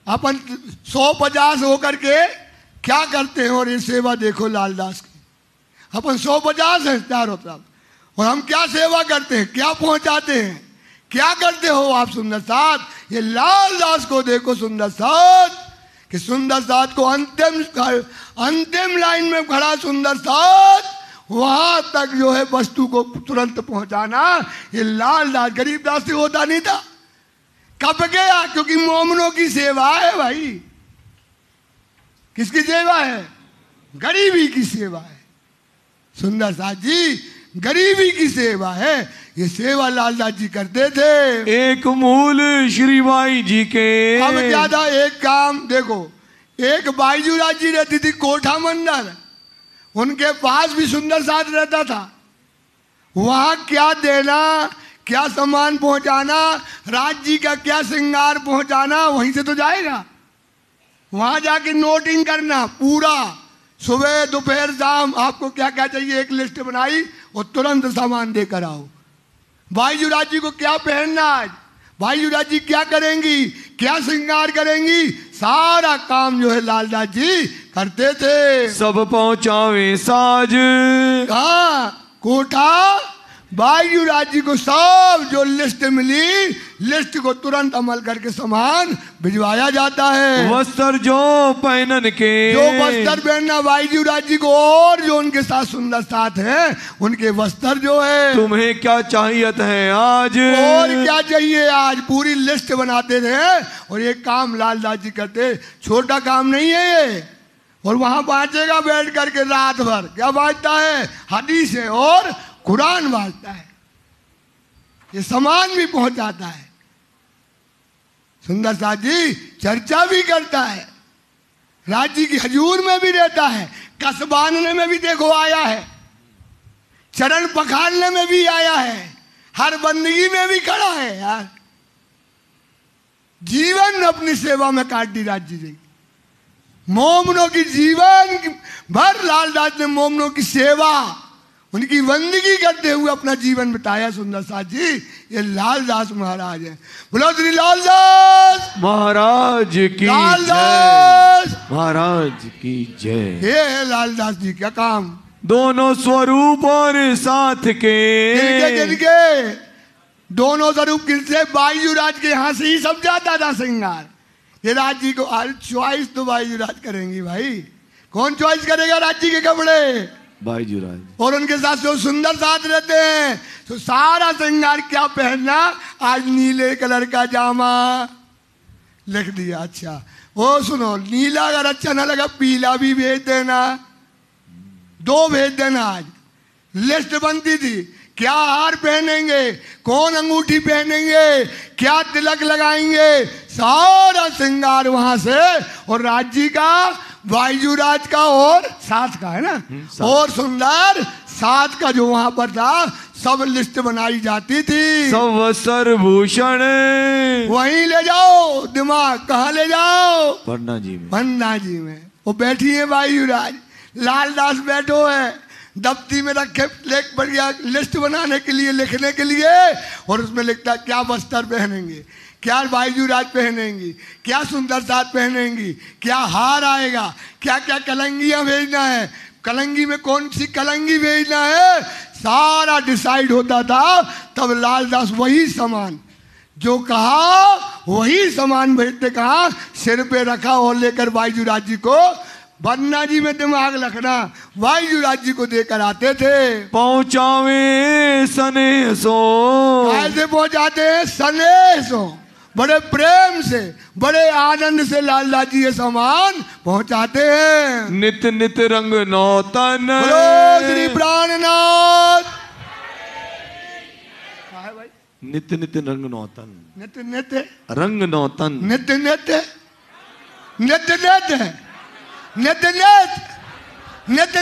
अपन 150 होकर के क्या करते हैं। और ये सेवा देखो लालदास की, अपन 150 है चारों तरफ, और हम क्या सेवा करते हैं, क्या पहुंचाते हैं, क्या करते हो आप सुंदर साथ। ये लालदास को देखो सुंदर साथ, कि सुंदर साथ को अंतिम लाइन में खड़ा सुंदर साथ, वहां तक जो है वस्तु को तुरंत पहुंचाना, ये लालदास गरीबदास से होता नहीं था। कब गया? क्योंकि मोमनों की सेवा है भाई। किसकी सेवा है? गरीबी की सेवा है। सुंदर साथ जी गरीबी की सेवा है। ये सेवा लालदास जी करते थे। एक मूल श्री बाई जी के। अब क्या था? एक काम देखो, एक बाईजूराज जी रहती थी कोठा मंडल, उनके पास भी सुंदर साथ रहता था। वहां क्या देना, क्या सामान पहुंचाना, राज जी का क्या श्रृंगार पहुंचाना, वहीं से तो जाएगा। वहां जाके नोटिंग करना पूरा, सुबह दोपहर शाम आपको क्या क्या चाहिए, एक लिस्ट बनाई और तुरंत सामान देकर आओ। बाईजूराज जी को क्या पहनना आज, बाईजूराज जी क्या करेंगी, क्या श्रृंगार करेंगी, सारा काम जो है लालदास जी करते थे। सब पहुंचावे साज। हाँ, कोठा बाईजूराज जी को सब जो लिस्ट मिली, लिस्ट को तुरंत अमल करके सामान भिजवाया जाता है। वस्त्र जो पहनन के, जो वस्त्र पहनना बाईजूराज जी को, और जो उनके साथ सुंदर साथ हैं उनके वस्त्र जो है। तुम्हें क्या चाहियत है आज, और क्या चाहिए आज, पूरी लिस्ट बनाते थे। और ये काम लालदास जी करते, छोटा काम नहीं है ये। और वहां बांचेगा बैठ करके रात भर, क्या बांचता है, हदीस है और कुरान बांटता है। ये सामान भी पहुंचाता है। सुंदर साथ जी चर्चा भी करता है, राज्य की हजूर में भी रहता है, कसबानने में भी देखो आया है, चरण पखारने में भी आया है, हर बंदगी में भी खड़ा है। यार जीवन अपनी सेवा में काट दी राज्य जी। मोमनों की जीवन भर लालदास ने मोमनों की सेवा, उनकी बंदगी करते हुए अपना जीवन बिताया। सुंदर साथ जी ये लालदास महाराज है। बोलो श्री लालदास महाराज की लालदास जय। महाराज की जय। ये है लालदास जी का काम। दोनों स्वरूप और साथ के, किनके दोनों स्वरूप किनसे? बाईजूराज के यहाँ से ही सब जाता था श्रृंगार। ये राज जी को चॉइस तो बाईजूराज करेंगी भाई। कौन चॉइस करेगा राज जी के कपड़े? बाईजूराज। और उनके साथ जो सुंदर साथ रहते हैं, तो सारा श्रृंगार क्या पहनना, आज नीले कलर का जामा लिख दिया। अच्छा वो सुनो, नीला अगर अच्छा ना लगा पीला भी भेज देना, 2 भेज देना। आज लिस्ट बनती थी, क्या हार पहनेंगे, कौन अंगूठी पहनेंगे, क्या तिलक लगाएंगे, सारा श्रृंगार वहां से। और राज जी का, बाईजूराज का और साथ का है ना, और सुंदर साथ का जो वहां पर था, सब लिस्ट बनाई जाती थी। सब सर्वभूषण वहीं ले जाओ, दिमाग कहाँ ले जाओ? पन्ना जी में। पन्ना जी में वो बैठी है बाईजूराज, लालदास बैठो है, दफ्ती में रखे लेख बढ़िया लिस्ट बनाने के लिए, लिखने के लिए। और उसमें लिखता क्या वस्त्र पहनेंगे, क्या बाईजूराज पहनेंगी, क्या सुंदर साथ पहनेंगी, क्या हार आएगा, क्या क्या कलंगियां भेजना है, कलंगी में कौन सी कलंगी भेजना है, सारा डिसाइड होता था। तब लालदास वही सामान जो कहा वही सामान भेजते, कहा सिर पे रखा और लेकर बाईजूराज जी को, बन्ना जी में दिमाग रखना, बाईजूराज जी को देकर आते थे। पहुंचावे सनेसो। कैसे पहुंचाते हैं? सनेसो, बड़े प्रेम से, बड़े आनंद से लालदास जी ये सामान पहुंचाते हैं। नित नित रंग नौतन। बोलो श्री प्राणनाथ। नित नित रंग नौतन। नित्य नित्य रंग नौतन। नित्य नित्य नित्य नित्य नित्य नित्य नित्य नित्य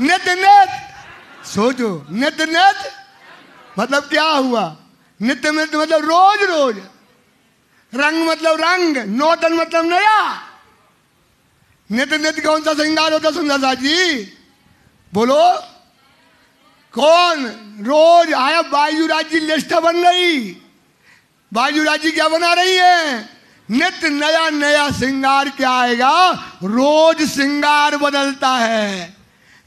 नित्य नित्य। सोचो नित्य नित्य मतलब क्या हुआ? नित्य मतलब रोज रोज, रंग मतलब रंग, नौतन मतलब नया, नित्य नित्य कौन सा श्रृंगार होता सुंदर साथ जी? बोलो कौन? रोज आया बायूराज जी लिस्ट बन रही। बायूराज जी क्या बना रही है? नित्य नया नया श्रृंगार क्या आएगा? रोज श्रृंगार बदलता है।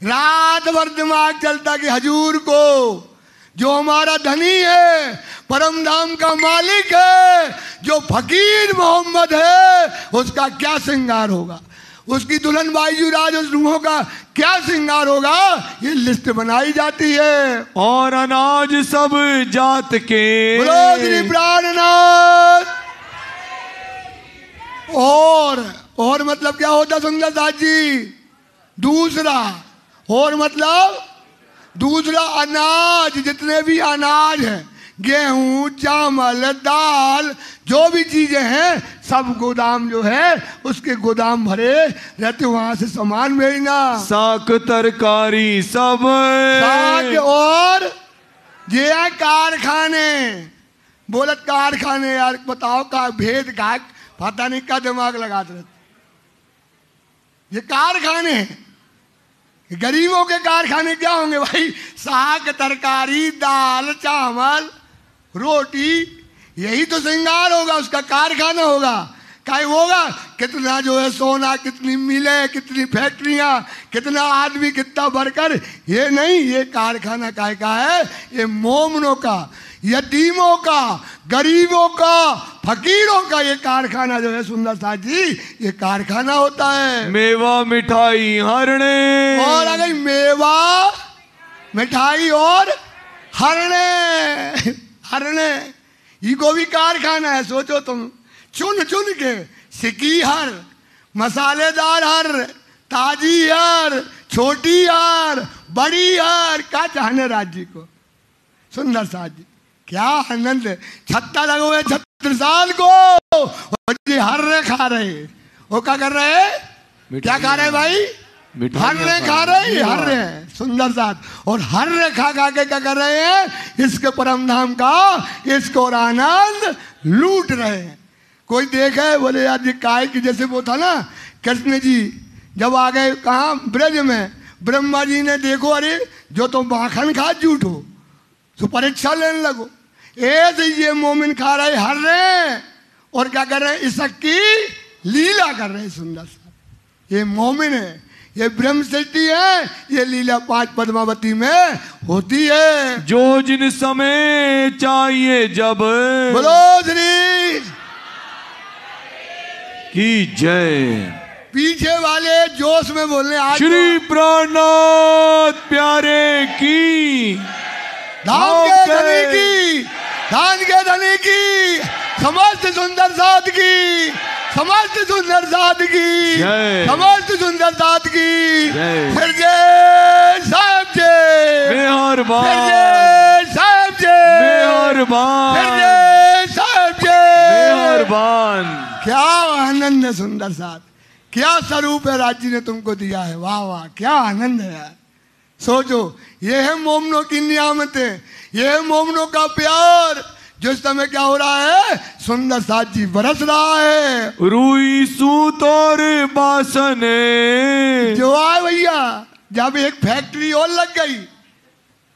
रात भर दिमाग चलता कि हजूर को जो हमारा धनी है, परम धाम का मालिक है, जो फकीर मोहम्मद है, उसका क्या श्रृंगार होगा, उसकी दुल्हन बायूराज उस रूहों का क्या श्रृंगार होगा, ये लिस्ट बनाई जाती है। और अनाज सब जात के बोलो श्री प्राणनाथ। और मतलब क्या होता सुंदर दास जी? दूसरा और मतलब दूसरा अनाज, जितने भी अनाज हैं, गेहूं चावल दाल जो भी चीजें हैं, सब गोदाम जो है उसके गोदाम भरे रहते, वहां से सामान भेजना। साग तरकारी सब साग और ये है कारखाने। बोलत कारखाने यार, बताओ का भेद का पता नहीं, का दिमाग लगाते रहते। ये कारखाने हैं, गरीबों के कारखाने क्या होंगे भाई? साग तरकारी दाल चावल रोटी, यही तो श्रृंगार होगा, उसका कारखाना होगा। काय होगा? कितना जो है सोना, कितनी मिलें, कितनी फैक्ट्रियां, कितना आदमी, कितना वर्कर, ये नहीं, ये कारखाना काय का है? ये मोमनों का, यतीमों का, गरीबों का, फकीरों का ये कारखाना जो है सुंदर साथ जी, ये कारखाना होता है। मेवा मिठाई हरणे, और अगर मेवा मिठाई और हरणे, हरणे इको भी कारखाना है। सोचो तुम, चुन चुन के सिकी हर, मसालेदार हर, ताजी हर, छोटी हर, बड़ी हर, क्या चाहने राज्य को सुंदर साथ जी, क्या आनंद है। छत्ता लगे हुए 36 साल को, और जी हर्रे खा रहे। वो क्या कर रहे हैं? क्या खा रहे भाई? हर्रे खा रहे हैं, हर्रे सुंदर साथ। और हर्रे खा खा के क्या कर रहे हैं? इसके परम धाम का इसको और आनंद लूट रहे हैं। कोई देखे बोले यार जी काय की, जैसे वो था ना कृष्ण जी जब आ गए कहाँ ब्रज में, ब्रह्मा जी ने देखो अरे जो तुम माखन खा झूठ हो, तो परीक्षा लेने लगो। ऐसे ये मोमिन खा रहे हर रहे और क्या कर रहे हैं? इसकी लीला कर रहे हैं सुंदर सा। ये मोमिन है, ये ब्रह्म सृष्टि है, ये लीला 5 पद्मावती में होती है। जो जिन समय चाहिए जब, बोलो श्री की जय। पीछे वाले जोश में बोलने आज श्री प्राणनाथ प्यारे की, धाम के धनी की, धाम के धनी की, समस्त सुंदर साथ की, समस्त सुंदर साथ की, समस्त सुंदर साथ की। फिर जय साहब जय, मेहरबान, फिर जय साहब जय, मेहरबान, फिर जय साहब जय, मेहरबान। क्या आनंद है सुंदर साथ, क्या स्वरूप है राज्य ने तुमको दिया है। वाह वाह, क्या आनंद है यार। सोचो, ये है मोमनों की नियामतें, ये है मोमनों का प्यार। जो इस समय क्या हो रहा है? सुंदर साथ जी बरस रहा है। रुई सूत और बासने, जो आए भैया, जब एक फैक्ट्री और लग गई,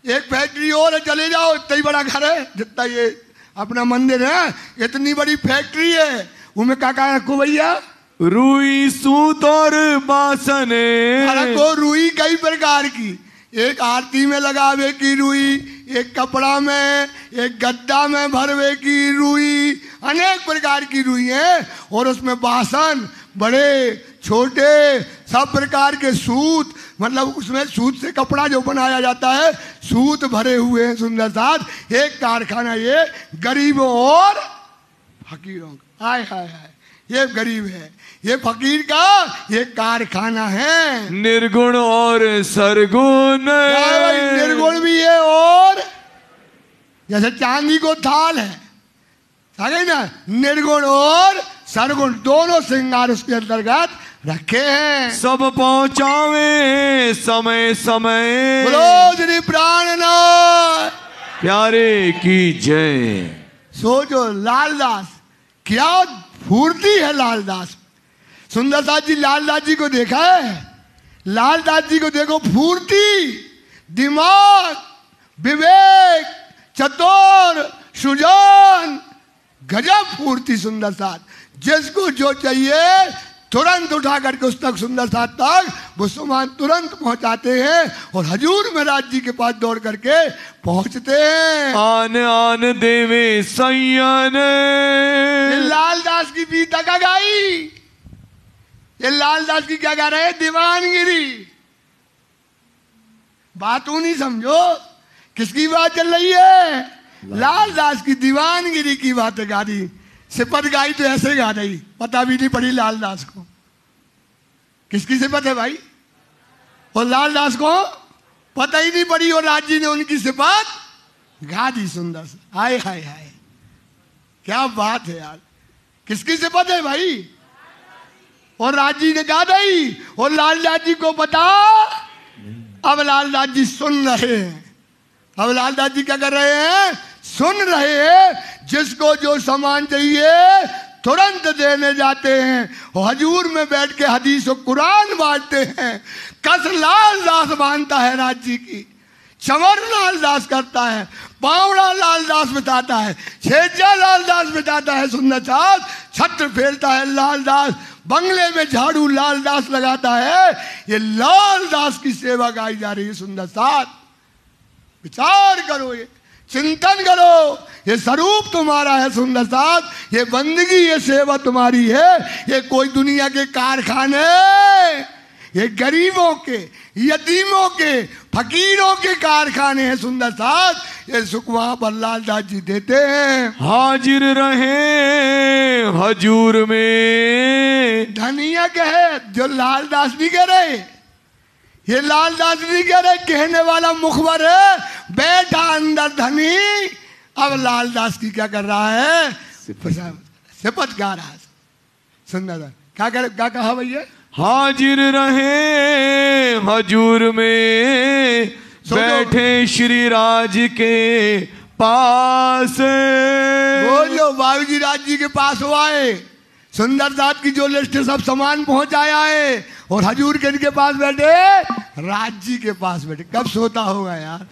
एक फैक्ट्री और है, चले जाओ, इतना ही बड़ा घर है जितना ये अपना मंदिर है, इतनी बड़ी फैक्ट्री है, उनमें क्या रखो भैया? रुई सूत और बासने। रखो रुई कई प्रकार की, एक आरती में लगावे की रुई, एक कपड़ा में, एक गद्दा में भरवे की रुई, अनेक प्रकार की रुई है। और उसमें बासन बड़े छोटे सब प्रकार के सूत, मतलब उसमें सूत से कपड़ा जो बनाया जाता है, सूत भरे हुए हैं सुंदर साथ। एक कारखाना ये गरीबों और फकीरों का। हाय हाय हाय, ये गरीब है, ये फकीर का ये कारखाना है। निर्गुण और सरगुण, निर्गुण भी है, और जैसे चांदी को थाल है, समझे ना, निर्गुण और सरगुण दोनों श्रृंगार उसके अंतर्गत रखे हैं। सब पहुंचावे समय समय, बोलो श्री प्राणनाथ प्यारे की जय। सोचो लालदास, क्या फूर्ती है लालदास। सुंदरदास जी लालदास जी को देखा है? लालदास जी को देखो, फूर्ति, दिमाग, विवेक, चतुर, सुजान, गजब फूर्ति सुंदरदास। जिसको जो चाहिए तुरंत उठा करके उस तक, सुंदरदास तक वो सामान तुरंत पहुंचाते हैं और हजूर महाराज जी के पास दौड़ करके पहुंचते हैं। आन आन देवे सैयन। ये लालदास की बीता का गाई, ये लालदास की क्या गा रहे हैं? दीवानगिरी। बात नहीं समझो, किसकी बात चल रही है? लालदास की दीवानगिरी की बात गा रही। सिपत गाई तो ऐसे गा रही, पता भी नहीं पड़ी लालदास को। किसकी सिपत है भाई? और लालदास को पता ही नहीं पड़ी और राज जी ने उनकी सिपत गा दी सुंदर से। हाय हाय हाय, क्या बात है यार। किसकी सिपत है भाई? और राज जी ने गा दी और लालदास जी को पता। अब लालदास जी सुन रहे हैं। अब लालदास जी क्या कर रहे हैं? सुन रहे हैं। जिसको जो सामान चाहिए तुरंत देने जाते हैं और हजूर में बैठ के हदीस और कुरान बांटते हैं। कस लालदास बांधता है राज जी की, चमर लालदास करता है, पावड़ा लालदास बिताता है, छेजा लालदास बिताता है, सुंदरदास छत्र फेरता है लालदास, बंगले में झाड़ू लालदास लगाता है। ये लालदास की सेवा गाई जा रही है सुंदरदास। विचार करो, ये चिंतन करो, ये स्वरूप तुम्हारा है सुंदरदास। ये बंदगी, ये सेवा तुम्हारी है। ये कोई दुनिया के कारखाने, ये गरीबों के, यतीमों के, फकीरों के कारखाने हैं सुंदरदास। ये सुख वहां पर लालदास जी देते हैं। हाजिर रहे हजूर में। धनिया कहे जो लालदास नहीं कह रहे, ये लालदास नहीं कह रहे, कहने वाला मुखबर है, बैठा अंदर धनी। अब लालदास की क्या कर रहा है? सिपत गा रहा है। सुंदर क्या कहा भैया? हाजिर रहे हजूर में, बैठे श्री राज के पास। बोलो बाबूजी राज जी के पास हो आए। सुंदरदास की जो लिस्ट सब सामान पहुंचाया है और हजूर के इनके पास बैठे, राज जी के पास बैठे। कब सोता होगा यार?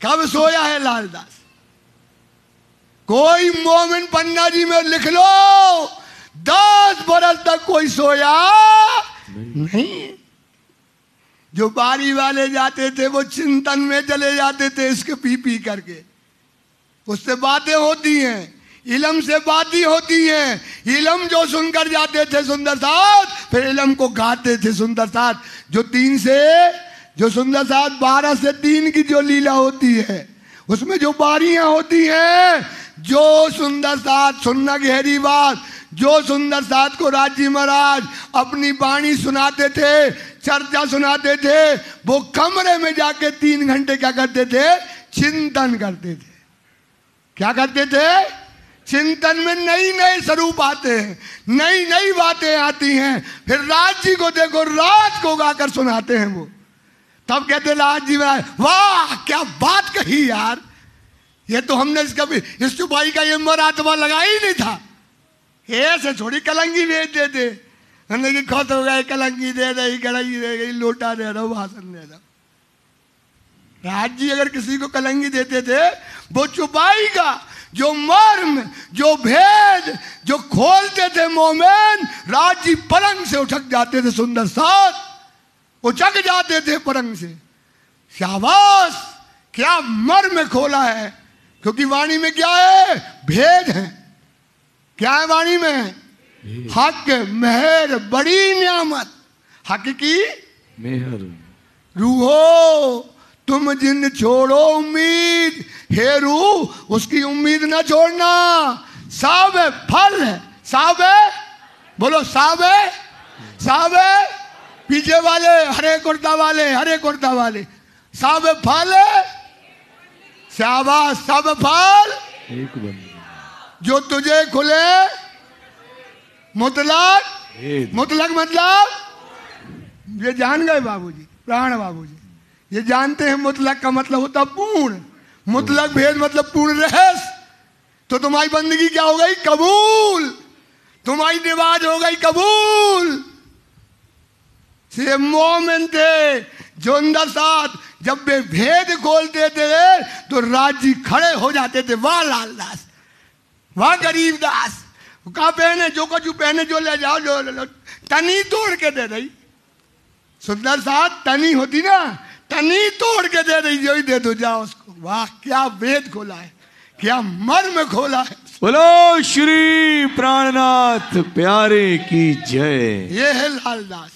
कब सोया है लालदास? कोई मोमिन पन्ना जी में लिख लो, 10 बरस तक कोई सोया नहीं। जो बारी वाले जाते थे वो चिंतन में चले जाते थे, इसके पी पी करके। उससे बातें होती हैं, इलम से बातें होती हैं। इलम जो सुनकर जाते थे सुंदरदास, फिर इलम को गाते थे सुंदरदास। जो 3 से, जो सुंदरदास 12 से 3 की जो लीला होती है, उसमें जो बारियां होती हैं, जो सुंदरदास, सुनना गहरी बात, जो सुंदरदास को राज जी महाराज अपनी वाणी सुनाते थे, चर्चा सुनाते थे, वो कमरे में जाके 3 घंटे क्या करते थे? चिंतन करते थे। क्या करते थे? चिंतन में नई नए स्वरूप आते हैं, नई नई बातें आती हैं। फिर राज जी को देखो, रात को गाकर सुनाते हैं वो। तब कहते राज जी महाराज, वाह क्या बात कही यार, ये तो हमने इस चुपाई का ये मरातबा लगा ही नहीं था। ऐसे थोड़ी कलंगी भेज देते, हमने कि खत हो गए, कलंगी दे रही, कलंगी दे गई, लोटा दे रहा, भाषण दे रहा। राज जी अगर किसी को कलंगी देते थे, वो चुपाई का जो मर्म, जो भेद, जो खोलते थे मोमेन, राज जी पलंग से उठक जाते थे सुंदरदास, उचक जाते थे पलंग से। शाबाश, क्या मर्म खोला है। क्योंकि वाणी में क्या है? भेद है। क्या है वाणी में? हक, मेहर, बड़ी नियामत। हक की मेहर। रूहो तुम जिन छोड़ो उम्मीद, हे रूह उसकी उम्मीद ना छोड़ना। सब फल है, सब है, बोलो सब है, सब है। पीछे वाले हरे कुर्ता वाले, हरे कुर्ता वाले, सब फल है। शाबाश, सब फल एक बंदा जो तुझे खुले। मुतलक, मुतलक मतलब ये जान गए बाबूजी, प्राण बाबूजी, ये जानते हैं मुतलक का मतलब होता पूर्ण। मुतलक भेद मतलब पूर्ण रहस्य। तो तुम्हारी बंदगी क्या हो गई? कबूल। तुम्हारी नमाज हो गई कबूल। से मोमिन थे जो अंदर साथ जब वे भेद खोलते थे तो राजी खड़े हो जाते थे। वाह लालदास, वाह गरीबदास, कहा पहने जो कुछ पहने जो ले जाओ, जो तनी तोड़ के दे रही। सुंदर साथ तनी होती ना, तनी तोड़ के दे रही, जो ही दे दो जाओ उसको। वाह क्या वेद खोला है, क्या मर्म खोला है। बोलो श्री प्राणनाथ प्यारे की जय। ये है लालदास।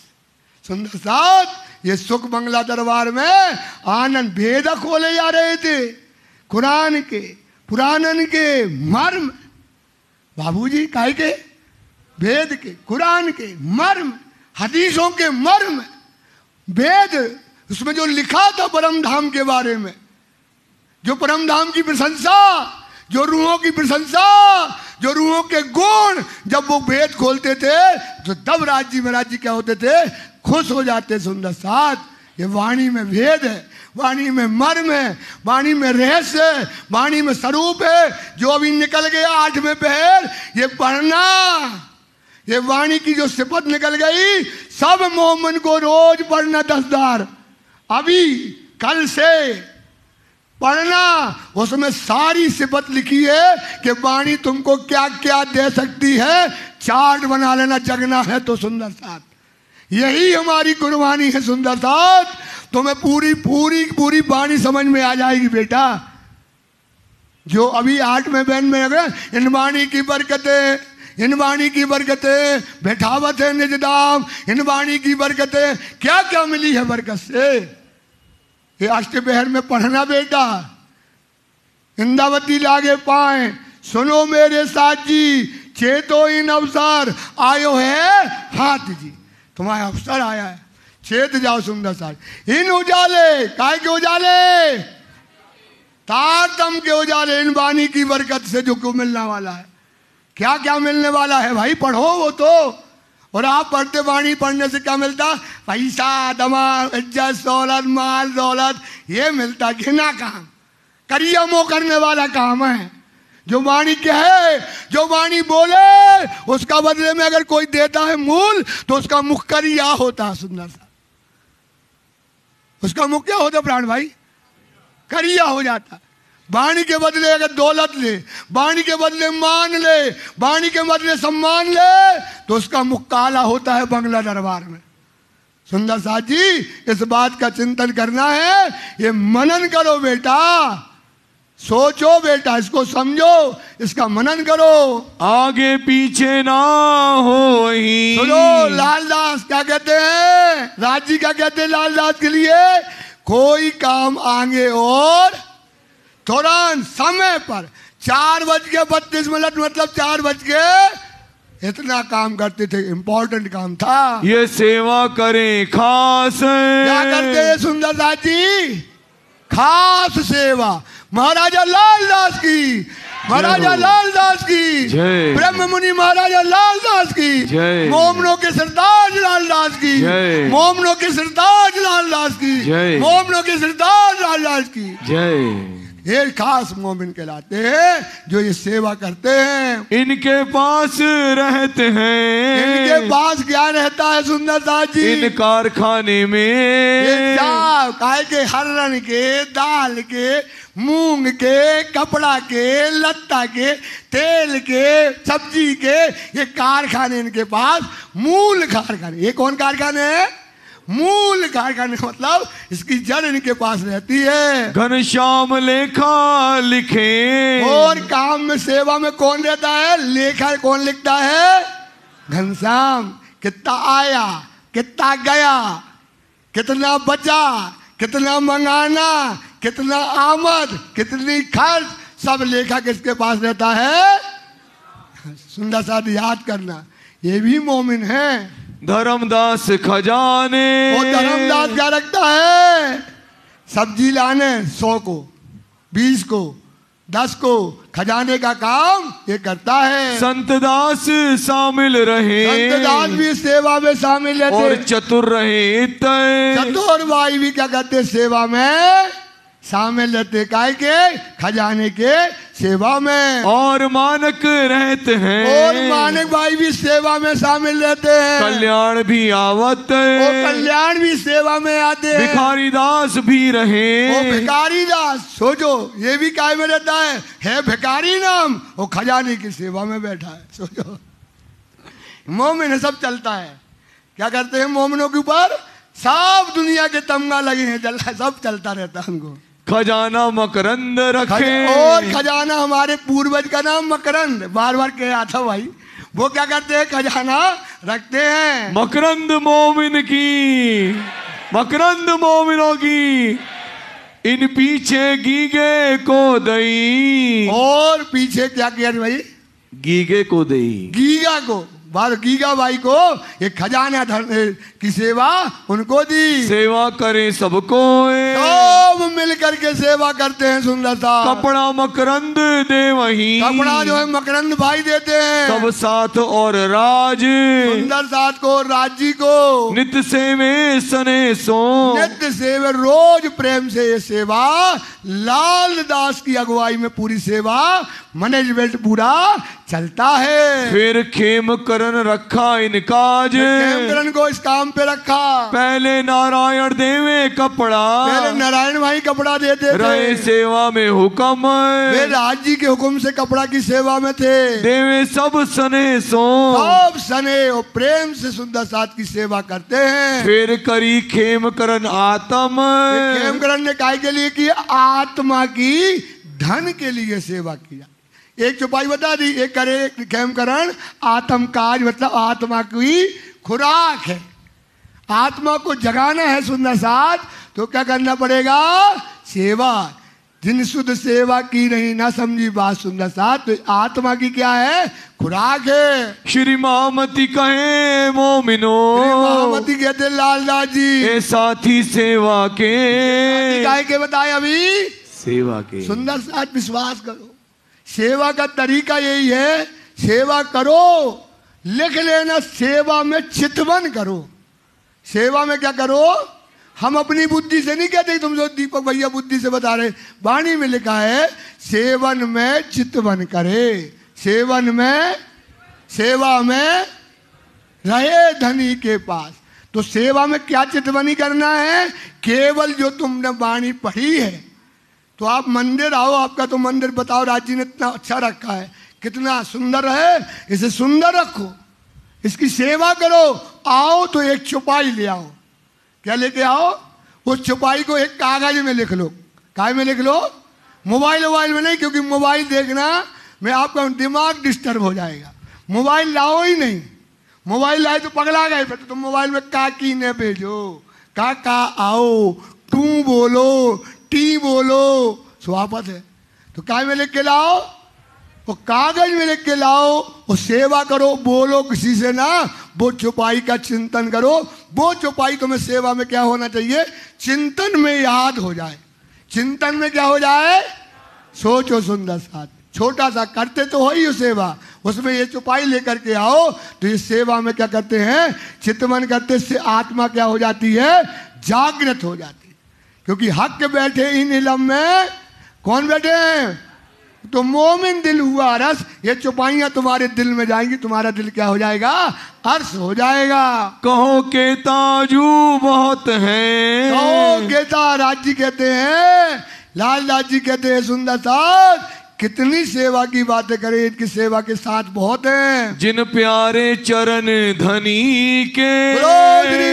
सुंदर साथ ये सुख बंगला दरबार में आनंद भेद खोले जा रहे थे, कुरान के पुराणन के मर्म। बाबूजी काहे के? वेद के, कुरान के मर्म, हदीसों के मर्म। वेद उसमें जो लिखा था परम धाम के बारे में, जो परम धाम की प्रशंसा, जो रूहों की प्रशंसा, जो रूहों के गुण, जब वो वेद खोलते थे तो तब राजी महाराज जी क्या होते थे? खुश हो जाते। सुंदर साथ ये वाणी में भेद है, वाणी में मर्म है, वाणी में रहस्य है, वाणी में स्वरूप है। जो अभी निकल गया 8वें पहर, ये पढ़ना, ये वाणी की जो सिफत निकल गई, सब मोमिन को रोज पढ़ना 10 बार। अभी कल से पढ़ना, उसमें सारी सिफत लिखी है कि वाणी तुमको क्या क्या दे सकती है। चार्ट बना लेना, जगना है तो। सुंदर साथ यही हमारी कुर्बानी है। सुंदर साथ तुम्हें पूरी पूरी पूरी वाणी समझ में आ जाएगी बेटा। जो अभी 8वें बहन में अगर इन वाणी की बरकतें, इन वाणी की बरकतें, बैठावत है निजदाम, इन वाणी की बरकतें, क्या क्या मिली है बरकत से। ये अष्टपहर में पढ़ना बेटा। इंदावती लागे पाए, सुनो मेरे साथी, चेतो इन अवसर आयो है हाथ जी। तुम्हारा अवसर आया है, चेत जाओ। सुंदर साथ इन उजाले, काय के उजाले? तारतम के उजाले, इन वाणी की बरकत से जो क्यों मिलने वाला है। क्या क्या मिलने वाला है भाई? पढ़ो वो तो। और आप पढ़ते, वाणी पढ़ने से क्या मिलता? पैसा, दमाग, इज्जत, दौलत, माल दौलत, ये मिलता। घिना काम, करियमो करने वाला काम है। जो वाणी क्या है, जो वाणी बोले उसका बदले में अगर कोई देता है मूल, तो उसका मुख करिया होता है। सुंदर सा उसका मुख क्या होता प्राण भाई? करिया हो जाता। वाणी के बदले अगर दौलत ले, वाणी के बदले मान ले, वाणी के बदले सम्मान ले, तो उसका मुख काला होता है बंगला दरबार में। सुंदर साथ जी इस बात का चिंतन करना है। ये मनन करो बेटा, सोचो बेटा, इसको समझो, इसका मनन करो। आगे पीछे ना हो ही। सुनो लालदास क्या कहते हैं, राज जी क्या कहते हैं लालदास के लिए? कोई काम आगे और तुरंत समय पर 4:32 मतलब 4 बज के इतना काम करते थे। इंपॉर्टेंट काम था। ये सेवा करें खास। क्या करते हैं सुंदर दास जी? खास सेवा। महाराजा लालदास की, महाराजा लालदास की, ब्रह्म मुनि महाराजा लालदास की, मोमनों के सरताज लालदास की, मोमनों के सरताज लालदास की, मोमनों के सरताज लालदास की जय। ये खास मोमिन कहलाते हैं जो ये सेवा करते हैं। इनके पास रहते हैं। इनके पास क्या रहता है सुंदर दास जी? इन कारखाने में काय के, हरण के, दाल के, मूंग के, कपड़ा के, लत्ता के, तेल के, सब्जी के, ये कारखाने इनके पास, मूल कारखाने। ये कौन कारखाने है? मूल कारखाने, मतलब इसकी जड़ इनके पास रहती है। घनश्याम लेखा लिखे। और काम में, सेवा में कौन रहता है? लेखा कौन लिखता है? घनश्याम। कितना आया, कितना गया, कितना बचा, कितना मंगाना, कितना आमद, कितनी खर्च, सब लेखा किसके पास रहता है? सुंदर साथ याद करना, ये भी मोमिन है। धर्मदास खजाने। वो धर्मदास क्या रखता है? सब्जी लाने 100 को, 20 को, 10 को, खजाने का काम ये करता है। संतदास शामिल रहे। संतदास भी सेवा में शामिल रहते। और चतुर रहे। चतुर भाई भी क्या करते? सेवा में शामिल रहते, काय के खजाने के सेवा में, और मानक रहते हैं, और मानक भाई भी सेवा में शामिल रहते हैं, कल्याण भी आवत, वो कल्याण भी सेवा में आते हैं, भिखारी दास भी रहे, वो भिखारी दास, सोचो ये भी काय में रहता है भिखारी नाम, वो खजाने की सेवा में बैठा है। सोचो मोमिन है, सब चलता है, क्या करते हैं मोमिनों के ऊपर सब दुनिया के तमगा लगे हैं, सब चलता रहता है उनको। खजाना मकरंद रखे, और खजाना हमारे पूर्वज का नाम मकरंद, बार बार कह आता भाई, वो क्या करते हैं खजाना रखते हैं, मकरंद मोमिन की, मकरंद मोमिनों की, इन पीछे गीगे को दई, और पीछे क्या किया भाई, गीगे को दई, गीगा को, बार गीगा भाई को ये खजाना की सेवा उनको दी, सेवा करें सबको, सब मिल करके सेवा करते हैं। सुंदर सा कपड़ा मकरंद दे वहीं, कपड़ा जो है मकरंद भाई देते हैं, सब साथ और राज, सुंदर साथ को, राजी को, नित्य सेवे सने सो, नित्य सेवे, रोज प्रेम से ये सेवा, लाल दास की अगुवाई में पूरी सेवा, मैनेजमेंट पूरा चलता है। फिर खेम करन रखा इन काज, खेम करन को इस काम पे रखा, पहले नारायण देवे कपड़ा, पहले नारायण भाई कपड़ा देते थे, रहे सेवा में हुक्म, वे राज जी के हुक्म से कपड़ा की सेवा में थे, देवे सब सने सो, सब सने और प्रेम से सुंदर साथ की सेवा करते हैं। फिर करी खेम करन आत्म, खेम करन ने काय के लिए की, आत्मा की धन के लिए सेवा किया। एक चौपाई बता दी, एक करे खेम करण आत्म काज, मतलब आत्मा की खुराक है, आत्मा को जगाना है सुंदर साथ, तो क्या करना पड़ेगा, सेवा। जिन शुद्ध सेवा की नहीं ना समझी बात सुंदर साथ, तो आत्मा की क्या है, खुराक है। श्री महामती कहे मोमिनो, महामती कहते लालदास जी, ए साथी सेवा के, काय के बताए अभी, सेवा के, सुंदर साथ विश्वास करो, सेवा का तरीका यही है, सेवा करो, लिख लेना, सेवा में चितवन करो। सेवा में क्या करो, हम अपनी बुद्धि से नहीं कहते, तुम जो दीपक भैया बुद्धि से बता रहे, वाणी में लिखा है सेवन में चितवन करे, सेवन में, सेवा में रहे धनी के पास। तो सेवा में क्या चितवनी करना है, केवल जो तुमने वाणी पढ़ी है, तो आप मंदिर आओ, आपका तो मंदिर बताओ राज जी ने इतना अच्छा रखा है, कितना सुंदर है, इसे सुंदर रखो, इसकी सेवा करो। आओ तो एक चौपाई ले आओ, क्या लेके आओ, उस चौपाई को एक कागज में लिख लो, काय में लिख लो, मोबाइल में नहीं, क्योंकि मोबाइल देखना में आपका दिमाग डिस्टर्ब हो जाएगा, मोबाइल लाओ ही नहीं, मोबाइल लाए तो पगला गए, फिर तो तुम मोबाइल में काकी ने भेजो, काका आओ, टू बोलो, टी बोलो, स्वागत है, तो काय में लिख के लाओ, वो कागज में लिख के लाओ, वो सेवा करो, बोलो किसी से ना, वो चौपाई का चिंतन करो, वो चौपाई तुम्हें सेवा में क्या होना चाहिए, चिंतन में याद हो जाए, चिंतन में क्या हो जाए, सोचो सुंदर साथ, छोटा सा करते तो हो ही सेवा, उसमें ये चौपाई लेकर के आओ, तो इस सेवा में क्या करते हैं, चिंतन करते से आत्मा क्या हो जाती है, जागृत हो जाती है। क्योंकि हक बैठे इन इलम में, कौन बैठे हैं, तो मोमिन दिल हुआ रस, ये चौपाइयां तुम्हारे दिल में जाएंगी, तुम्हारा दिल क्या हो जाएगा, अर्श हो जाएगा। कहो के ताजू बहुत हैं, कहो केता, राज जी कहते हैं, लालदास जी कहते हैं, सुंदर साथ कितनी सेवा की बातें करें, इनकी सेवा के साथ बहुत हैं, जिन प्यारे चरण धनी के,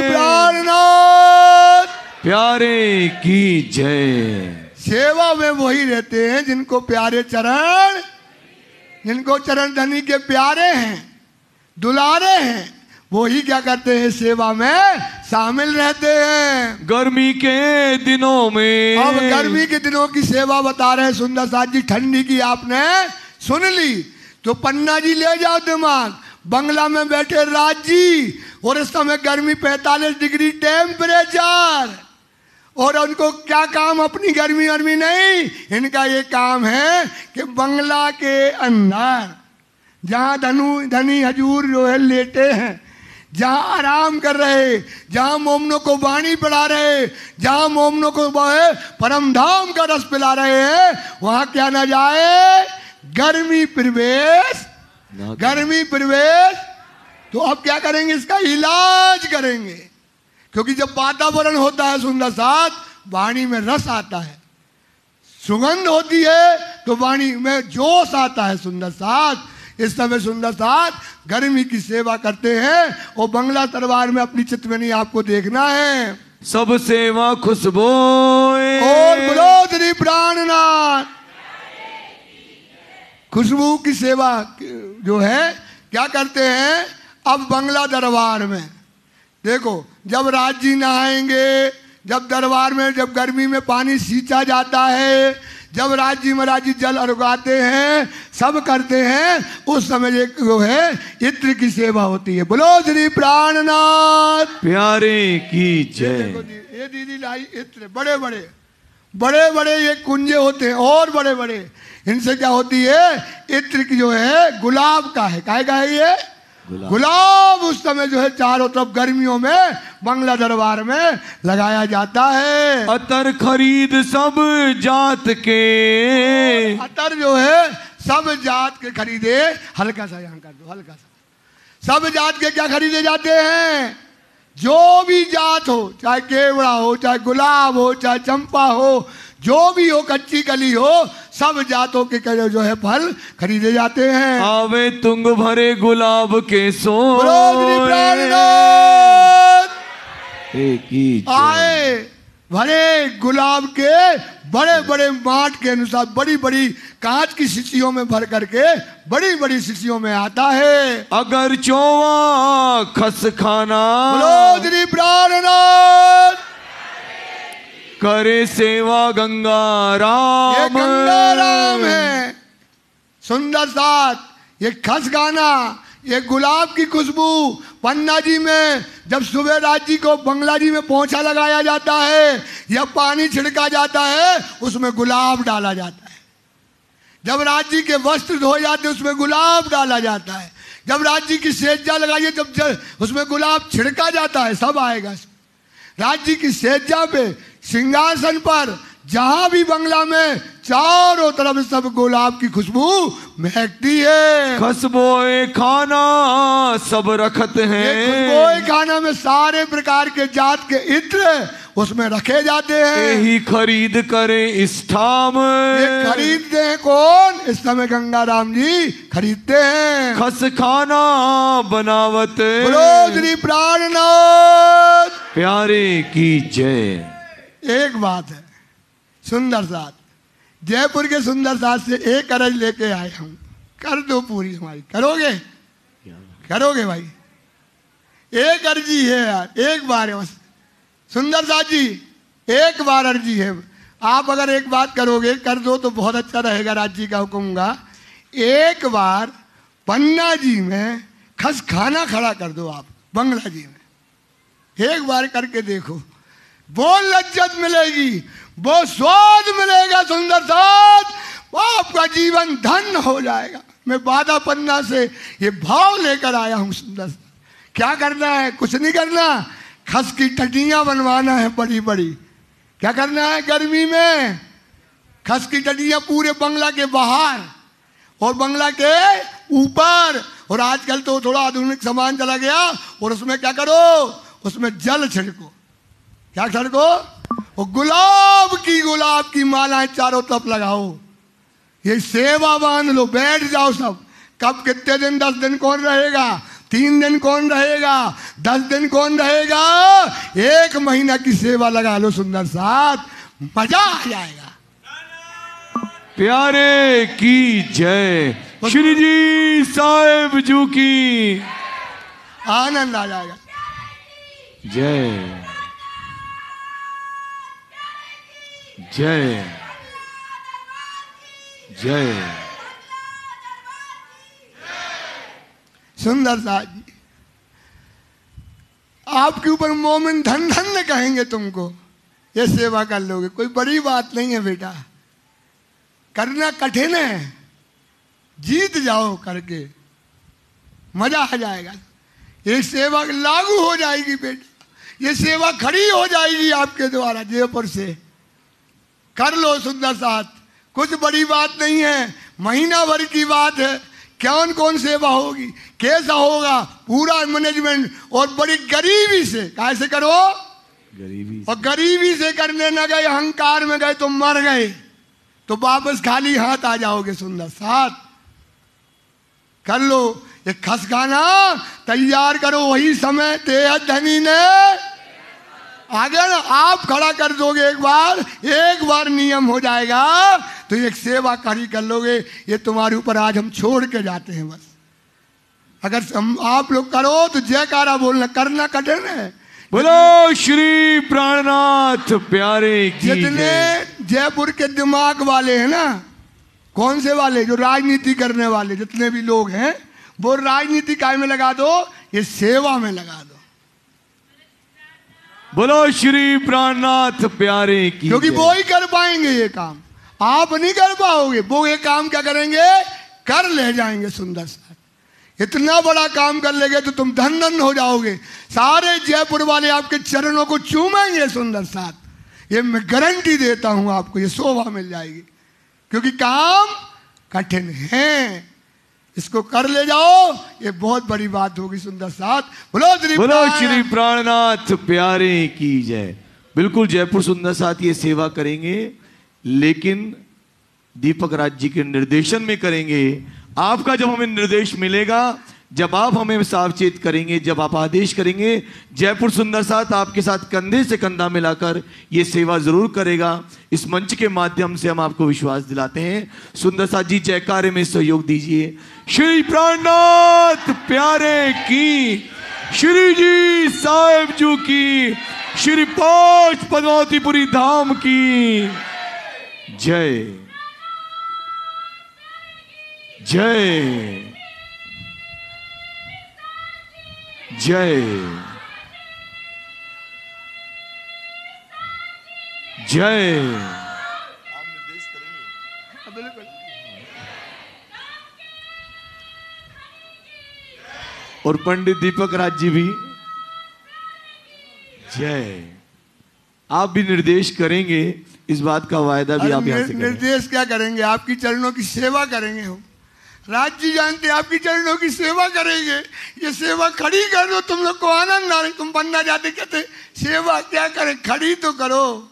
प्राणनाथ प्यारे की जय। सेवा में वही रहते हैं जिनको प्यारे चरण, जिनको चरण धनी के प्यारे हैं, दुलारे हैं, वही क्या करते हैं, सेवा में शामिल रहते हैं। गर्मी के दिनों में, अब गर्मी के दिनों की सेवा बता रहे हैं सुंदर साथ जी, ठंडी की आपने सुन ली, तो पन्ना जी ले जाओ दिमाग, बंगला में बैठे राज जी, और इस समय गर्मी 45 डिग्री टेम्परेचर, और उनको क्या काम, अपनी गर्मी वर्मी नहीं, इनका ये काम है कि बंगला के अंदर जहाँ धनी हजूर जो है लेटे हैं, जहाँ आराम कर रहे, जहाँ मोमनों को वाणी पढ़ा रहे, जहाँ मोमनों को परम धाम का रस पिला रहे हैं, वहाँ क्या ना जाए? गर्मी प्रवेश, गर्मी प्रवेश। तो अब क्या करेंगे? इसका इलाज करेंगे। क्योंकि जब वातावरण होता है सुंदर साथ, वाणी में रस आता है, सुगंध होती है, तो वाणी में जोश आता है सुंदर साथ। इस समय सुंदर साथ गर्मी की सेवा करते हैं और बंगला दरबार में अपनी चितवनी आपको देखना है। सब सेवा खुशबू और बोलो श्री प्राणनाथ। खुशबू की सेवा जो है क्या करते हैं? अब बंगला दरबार में देखो, जब राज जी नहाएंगे, जब दरबार में जब गर्मी में पानी सींचा जाता है, जब राज जी महाराज जी जल अर्घाते हैं, सब करते हैं, उस समय एक जो है इत्र की सेवा होती है। बोलो श्री प्राणनाथ प्यारे की जय। ये दीदी लाई इत्र, बड़े बड़े बड़े बड़े ये कुंजे होते हैं और बड़े बड़े। इनसे क्या होती है? इत्र की जो है गुलाब का है। काहे का है ये? गुलाब उस समय जो है चारों तरफ गर्मियों में बंगला दरबार में लगाया जाता है। अतर खरीद सब जात के, अतर जो है सब जात के खरीदे। हल्का सा यहाँ कर दो, हल्का सा। सब जात के क्या खरीदे जाते हैं? जो भी जात हो, चाहे केवड़ा हो, चाहे गुलाब हो, चाहे चंपा हो, जो भी हो, कच्ची कली हो, सब जातों के जो है फल खरीदे जाते हैं। आवे तुंग भरे गुलाब के सो, आए भरे गुलाब के बड़े बड़े माट के अनुसार, बड़ी बड़ी कांच की शीशियों में भर करके बड़ी बड़ी शीशियों में आता है। अगर चोवा खस खाना, बोलो श्री प्राणनाथ। करे सेवा गंगा राम, ये गंगा राम है सुंदर साथ। ये खस गाना, ये गुलाब की खुशबू पन्ना जी में जब सुबह राज जी को बंगला जी में पोंछा लगाया जाता है या पानी छिड़का जाता है, उसमें गुलाब डाला जाता है। जब राज जी के वस्त्र धोए जाते हैं, उसमें गुलाब डाला जाता है। जब राज जी की सेज्जा लगाइए, जब उसमें गुलाब छिड़का जाता है, सब आएगा। राज जी की सेज्जा पे, सिंहासन पर, जहां भी बंगला में चारों तरफ सब गुलाब की खुशबू महकती है। खसबोए खाना सब रखत हैं, खुशबोए खाना में सारे प्रकार के जात के इत्र उसमें रखे जाते हैं। यही खरीद करे इस ठाम, ये खरीदते हैं कौन? इस समय गंगा राम जी खरीदते हैं। खस खाना बनावत, बोलो श्री प्राणनाथ प्यारे की जय। एक बात है सुंदर साथ, जयपुर के सुंदर साथ से एक अर्ज लेके आए हम, कर दो पूरी हमारी। करोगे? करोगे भाई? एक अर्जी है यार, एक बार है बस। सुंदर साथ जी एक बार अर्जी है, आप अगर एक बात करोगे, कर दो तो बहुत अच्छा रहेगा। राज जी का हुक्म का एक बार पन्ना जी में खस खाना खड़ा कर दो आप बंगला जी में, एक बार करके देखो, वो लज्जत मिलेगी, वो स्वाद मिलेगा सुंदर साथ, आपका जीवन धन्य हो जाएगा। मैं बादा पन्ना से ये भाव लेकर आया हूं सुंदर साथ। क्या करना है? कुछ नहीं करना, खस की टटियां बनवाना है बड़ी बड़ी। क्या करना है? गर्मी में खस की टटियां पूरे बंगला के बाहर और बंगला के ऊपर, और आजकल तो थोड़ा आधुनिक सामान चला गया, और उसमें क्या करो? उसमें जल छिड़को। क्या छिड़को? और गुलाब की मालाएं चारों तरफ लगाओ। ये सेवा बांध लो, बैठ जाओ सब। कब कितने दिन? 10 दिन कौन रहेगा? 3 दिन कौन रहेगा? 10 दिन कौन रहेगा? 1 महीना की सेवा लगा लो सुंदर साथ, मजा आ जाएगा। प्यारे की जय। श्री जी साहेब जू की आनंद आ जाएगा। जय जय जय। सुंदर साथ जी आपके ऊपर मोमिन धन धन कहेंगे तुमको, ये सेवा कर लोगे, कोई बड़ी बात नहीं है बेटा। करना कठिन है, जीत जाओ करके, मजा आ जाएगा। ये सेवा लागू हो जाएगी बेटा, ये सेवा खड़ी हो जाएगी आपके द्वारा जयपुर से। कर लो सुंदर साथ, कुछ बड़ी बात नहीं है, महीना भर की बात है। कौन सेवा होगी, कैसा होगा, पूरा मैनेजमेंट, और बड़ी गरीबी से। कैसे करो, गरीबी, और गरीबी से करने न गए, अहंकार में गए तो मर गए, तो वापस खाली हाथ आ जाओगे। सुंदर साथ कर लो, ये खसखाना तैयार करो, वही समय ते धनी ने आ गया ना। आप खड़ा कर दोगे एक बार नियम हो जाएगा, तो एक सेवा खड़ी कर लोगे। ये तुम्हारे ऊपर आज हम छोड़ के जाते हैं बस। अगर हम आप लोग करो तो जयकारा बोलना, करना कठिन है। बोलो श्री प्राणनाथ प्यारे की जितने जयपुर के दिमाग वाले हैं ना, कौन से वाले, जो राजनीति करने वाले जितने भी लोग हैं, वो राजनीति काय में लगा दो, ये सेवा में लगा दो। बोलो श्री प्राणनाथ प्यारे की, क्योंकि वो ही कर पाएंगे ये काम, आप नहीं कर पाओगे। वो ये काम क्या करेंगे, कर ले जाएंगे। सुंदर साथ इतना बड़ा काम कर लेंगे तो तुम धन धन हो जाओगे। सारे जयपुर वाले आपके चरणों को चूमेंगे। सुंदर साथ, ये मैं गारंटी देता हूं आपको, ये शोभा मिल जाएगी, क्योंकि काम कठिन है। इसको कर ले जाओ, ये बहुत बड़ी बात होगी। सुंदर साथ बोलो श्री प्राणनाथ प्यारे की जय। बिल्कुल जयपुर सुंदर साथ ये सेवा करेंगे, लेकिन दीपक राज जी के निर्देशन में करेंगे। आपका जब हमें निर्देश मिलेगा, जब आप हमें सावचेत करेंगे, जब आप आदेश करेंगे, जयपुर सुंदर साथ आपके साथ कंधे से कंधा मिलाकर ये सेवा जरूर करेगा। इस मंच के माध्यम से हम आपको विश्वास दिलाते हैं। सुंदर साथ जी जयकारे में सहयोग दीजिए। श्री प्राणनाथ प्यारे की, श्री जी साहेब जू की, श्री पांच पद्मावतीपुरी धाम की जय जय जय जय। आप निर्देश करेंगे? बिल्कुल। और पंडित दीपक राज जी भी जय। आप भी निर्देश करेंगे, इस बात का वायदा भी आप यहाँ से करें। निर्देश क्या करेंगे, आपकी चरणों की सेवा करेंगे हम। राज जी जानते हैं आपकी चरणों की सेवा करेंगे। ये सेवा खड़ी कर दो, तुम लोग को आनंद आ रही। तुम बनना जाते कहते सेवा क्या करें, खड़ी तो करो।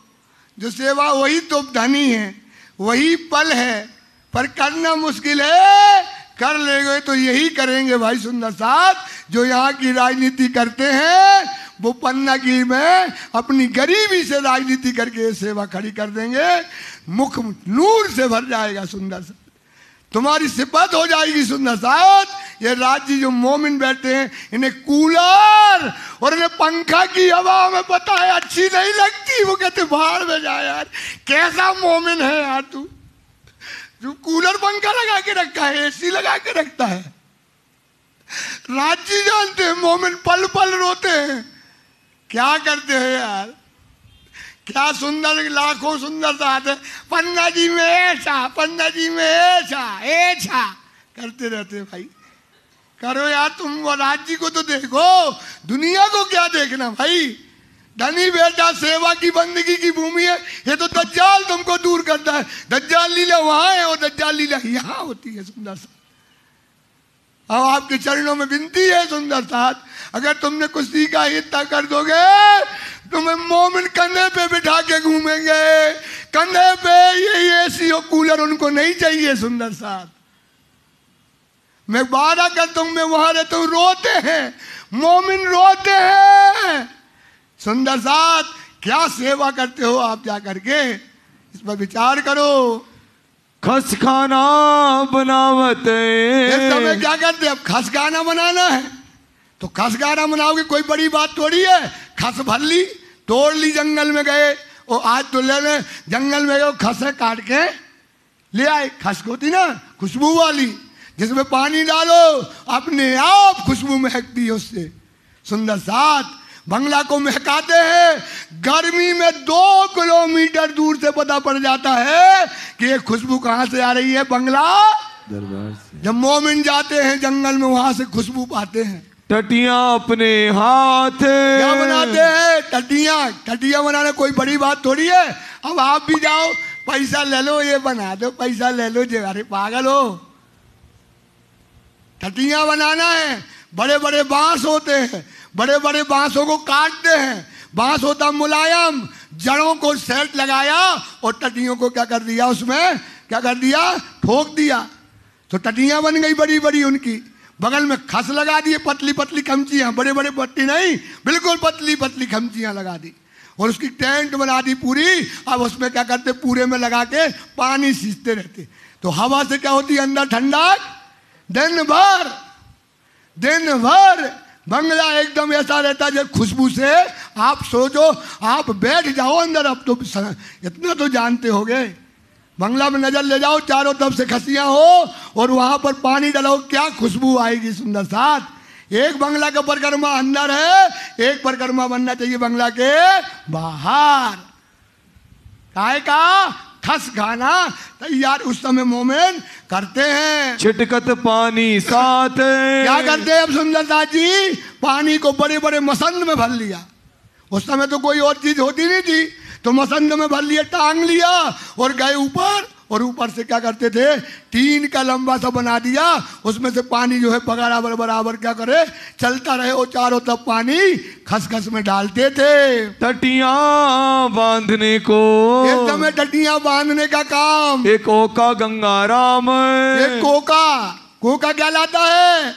जो सेवा वही तो धनी है, वही पल है, पर करना मुश्किल है। कर लेंगे तो यही करेंगे भाई सुंदर साथ। जो यहाँ की राजनीति करते हैं वो पन्ना की में अपनी गरीबी से राजनीति करके सेवा खड़ी कर देंगे। मुख नूर से भर जाएगा सुंदर साथ, तुम्हारी सिफत हो जाएगी सुंदर साथ। ये राज्य जो मोमिन बैठे हैं, इन्हें कूलर और इन्हें पंखा की हवा में पता है अच्छी नहीं लगती, वो कहते बाहर में जा। यार कैसा मोमिन है यार तू, जो कूलर पंखा लगा के रखा है, एसी लगा के रखता है। राज्य जानते हैं मोमिन पल पल रोते हैं। क्या करते हैं यार, क्या सुंदर, लाखों सुंदर साथ है। पन्ना जी में ऐसा, पन्ना जी में ऐसा ऐसा करते रहते भाई। करो यार, तुम राज्य को तो देखो, दुनिया को क्या देखना भाई। धनी बेटा सेवा की बंदगी की भूमि है। ये तो दज्जाल तुमको दूर करता है। दज्जाल लीला वहां है और दज्जाल लीला यहाँ होती है सुंदर साथ। अब आपके चरणों में विनती है सुंदर साथ, अगर तुमने कुछ सीखा इतना कर दोगे, तुम्हें मोमिन कंधे पे बिठा के घूमेंगे। कंधे पे ये एसी और कूलर उनको नहीं चाहिए सुंदर साथ। मैं वादा करता हूं, मैं वहां रहता हूं, रोते हैं मोमिन, रोते हैं सुंदर साथ। क्या सेवा करते हो आप जा करके, इस पर विचार करो। खस खाना बनावते, इस समय क्या करते हैं, अब खस खाना बनाना है तो खस खाना बनाओगे, कोई बड़ी बात थोड़ी है। खस भर ली, तोड़ ली, जंगल में गए और आज तो ले जंगल में गए, खस काट के ले आए। खस होती ना खुशबू वाली, जिसमें पानी डालो अपने आप खुशबू महकती है उससे। सुंदर साथ बंगला को महकाते हैं। गर्मी में 2 किलोमीटर दूर से पता पड़ जाता है कि ये खुशबू कहां से आ रही है, बंगला दरबार से। जब मोमिन जाते हैं जंगल में, वहां से खुशबू पाते हैं। टटियां अपने हाथ। क्या बनाते हैं? टटियां। टटियां बनाना कोई बड़ी बात थोड़ी है। अब आप भी जाओ, पैसा ले लो, ये बना दो, पैसा ले लो, जो अरे पागल हो। टटियां बनाना है। बड़े बड़े बांस होते हैं, बड़े बड़े बांसों को काटते हैं। बांस होता मुलायम, जड़ों को सेट लगाया और टटियों को क्या कर दिया, उसमें क्या कर दिया, ठोक दिया, तो टटियां बन गई बड़ी बड़ी। उनकी बगल में खस लगा दिए, पतली पतली खमचियां, बड़े बड़े पट्टी नहीं, बिल्कुल पतली पतली खमचियां लगा दी और उसकी टेंट बना दी पूरी। अब उसमें क्या करते, पूरे में लगा के पानी सींचते रहते, तो हवा से क्या होती है, अंदर ठंडक। दिन भर बंगला एकदम ऐसा रहता है, खुशबू से आप सोचो, आप बैठ जाओ अंदर। अब तो इतना तो जानते होगे, बंगला में नजर ले जाओ, चारों तरफ से खसियां हो और वहां पर पानी डालो, क्या खुशबू आएगी सुंदर साथ। एक बंगला का परिक्रमा अंदर है, एक परिक्रमा बनना चाहिए बंगला के बाहर। काय का खस खाना तैयार उस समय मोमेन करते हैं। छिटकत पानी साथ। क्या करते हैं अब सुंदरदास जी, पानी को बड़े बड़े मसंद में भर लिया। उस समय तो कोई और चीज होती नहीं थी, तो मसंद में भर लिया, टांग लिया और गए ऊपर। और ऊपर से क्या करते थे, टीन का लंबा सा बना दिया, उसमें से पानी जो है बराबर बराबर क्या करे, चलता रहे और चारों तरफ पानी खसखस में डालते थे। टटियां बांधने को, एकदम टटियां बांधने का काम। एक ओका गंगाराम। एक कोका क्या लाता है?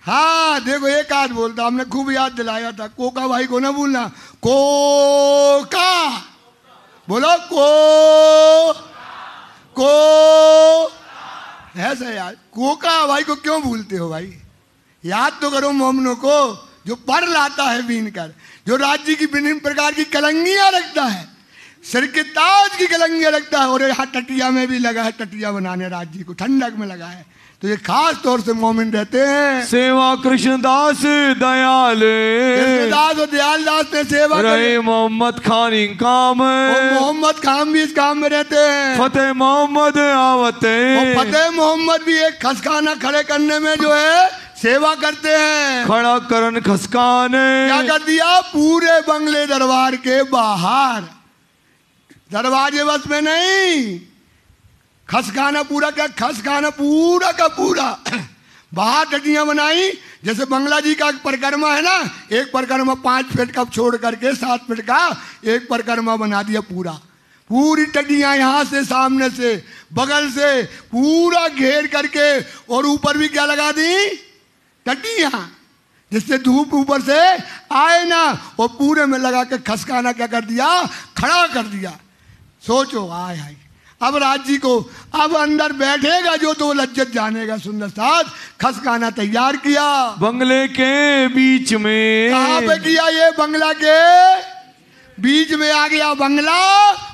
हाँ देखो, एक आध बोलता, हमने खूब याद दिलाया था, कोका भाई को ना भूलना। कोका बोलो, को ऐसा यार, कोका भाई को क्यों भूलते हो भाई? याद तो करो मोमनों को, जो पर लाता है बीन कर, जो राज्य की विभिन्न प्रकार की कलंगियां रखता है, सिर के ताज की कलंगियां रखता है। और यहाँ टटिया में भी लगा है, टटिया बनाने राज्य को ठंडक में लगा है, तो ये खास तौर से मोमिन रहते हैं। सेवा कृष्णदास दयाल, कृष्णदास और दयाल दास ने सेवा रहे मोहम्मद खान काम। मोहम्मद खान भी इस काम में रहते हैं। फतेह मोहम्मद आवते, फतेह मोहम्मद भी एक खसखाना खड़े करने में जो है सेवा करते हैं। खड़ा करन खसकाने, क्या कर दिया, पूरे बंगले दरबार के बाहर, दरवाजे बस में नहीं, खसखाना पूरा का खसखाना पूरा का पूरा बाहर टटियां बनाई। जैसे बंगला जी का परिक्रमा है ना, एक परिक्रमा 5 फीट का छोड़ करके 7 फीट का एक परिक्रमा बना दिया पूरा। पूरी टटियां यहाँ से, सामने से, बगल से पूरा घेर करके, और ऊपर भी क्या लगा दी, टटियां, जिससे धूप ऊपर से आए ना, और पूरे में लगा के खसखाना क्या कर दिया, खड़ा कर दिया। सोचो, आय हाय, अब राज्य को अब अंदर बैठेगा जो, तो लज्जत जानेगा। सुंदर साथ खसखाना तैयार किया बंगले के बीच में। कहाँ पे किया, ये बंगला के बीच में आ गया बंगला,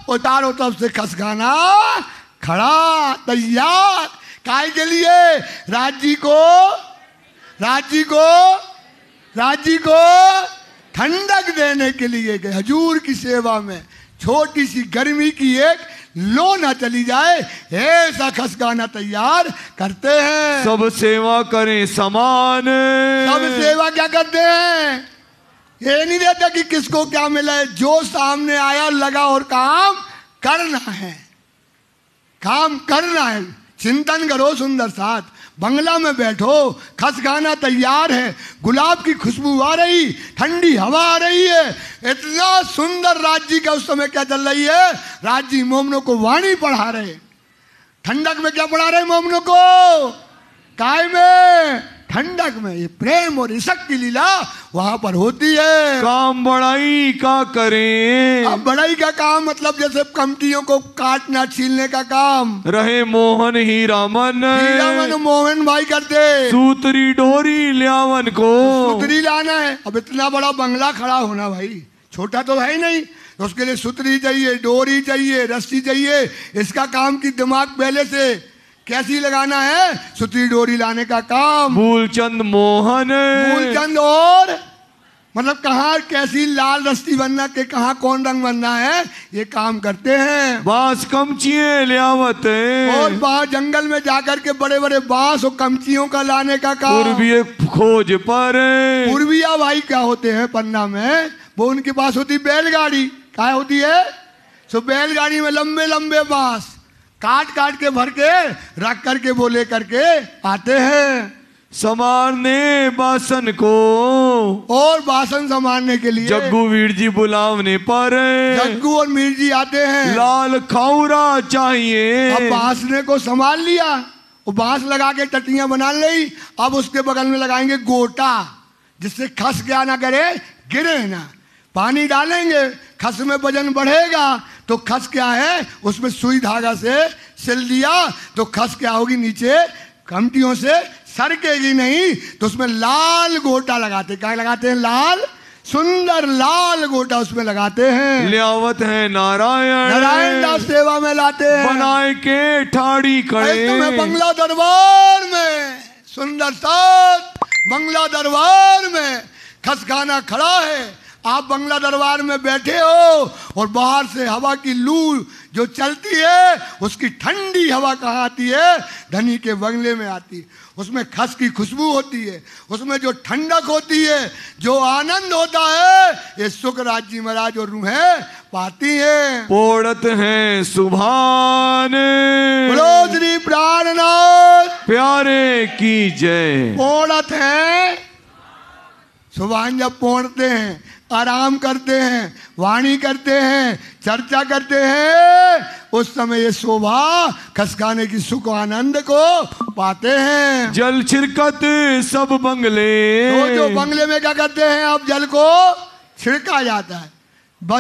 और चारों तरफ से खसखाना खड़ा तैयार। काय के लिए, राज्य को ठंडक देने के लिए कि हजूर की सेवा में छोटी सी गर्मी की एक लो ना चली जाए, ऐसा खसखाना तैयार करते हैं। सब सेवा करें समान। सब सेवा क्या करते हैं, ये नहीं रहता कि किसको क्या मिला है, जो सामने आया लगा और काम करना है, काम करना है। चिंतन करो सुंदर साथ, बंगला में बैठो, खसखाना तैयार है, गुलाब की खुशबू आ रही, ठंडी हवा आ रही है, इतना सुंदर राज्य का उस समय क्या चल रही है, राज्य मोमनों को वाणी पढ़ा रहे। ठंडक में क्या पढ़ा रहे मोमनों को, काय में, ठंडक में। ये प्रेम और इशक की लीला वहां पर होती है। काम बड़ाई का करें। अब बड़ाई का काम मतलब जैसे कमटियों को काटना छीलने का काम। रहे मोहन हीरामन, हीरामन मोहन भाई करते। सूतरी डोरी ल्यावन को, सूतरी लाना है। अब इतना बड़ा बंगला खड़ा होना भाई छोटा तो है ही नहीं, तो उसके लिए सूतरी चाहिए, डोरी चाहिए, रस्सी चाहिए। इसका काम की दिमाग पहले से कैसी लगाना है, सूतरी डोरी लाने का काम। मूलचंद मोहन, मूलचंद और मतलब कहाँ कैसी लाल रस्सी बनना के कहाँ कौन रंग बनना है, ये काम करते हैं। बांस कमचिए लियावत और बाहर जंगल में जाकर के बड़े बड़े बांस और कमचियों का लाने का काम। पूर्वीय खोज पर पूर्विया भाई क्या होते हैं पन्ना में, वो उनके पास होती बैलगाड़ी। क्या होती है? सो बैलगाड़ी में लंबे लंबे बांस काट काट के भर के रख करके वो ले करके आते हैं। संवारने बासन को, और बासन संभालने के लिए जग्गू वीर जी बुलावने पर जग्गू और मीर जी आते हैं। लाल खाउरा चाहिए। अब बांसने को संभाल लिया, वो बांस लगा के टटियां बना ली। अब उसके बगल में लगाएंगे गोटा, जिससे खस क्या ना करे, गिरे ना। पानी डालेंगे, खस में वजन बढ़ेगा तो खस क्या है, उसमें सुई धागा से सिल दिया तो खस क्या होगी, नीचे कमटियों से सरकेगी नहीं। तो उसमें लाल गोटा लगाते। क्या लगाते हैं? लाल, सुंदर लाल गोटा उसमें लगाते हैं। लियावत है नारायण, नारायण दास सेवा में लाते हैं। बनाए के ठाड़ी खड़े तुम्हें बंगला दरबार में, सुंदर साथ बंगला दरबार में खसखाना खड़ा है। आप बंगला दरबार में बैठे हो और बाहर से हवा की लू जो चलती है, उसकी ठंडी हवा कहाँ आती है? धनी के बंगले में आती है। उसमें खस की खुशबू होती है, उसमें जो ठंडक होती है, जो आनंद होता है, ये सुखराज जी महाराज और रूहें पाती हैं। पोड़त हैं सुभान, बोलो श्री प्राणनाथ प्यारे की जय। पोड़त हैं, सुभान जब पोड़ते हैं, आराम करते हैं, वाणी करते हैं, चर्चा करते हैं, उस समय ये शोभा खसखाने की सुख आनंद को पाते हैं। जल छिड़कत सब बंगले, तो जो बंगले में क्या करते हैं, अब जल को छिड़का जाता है।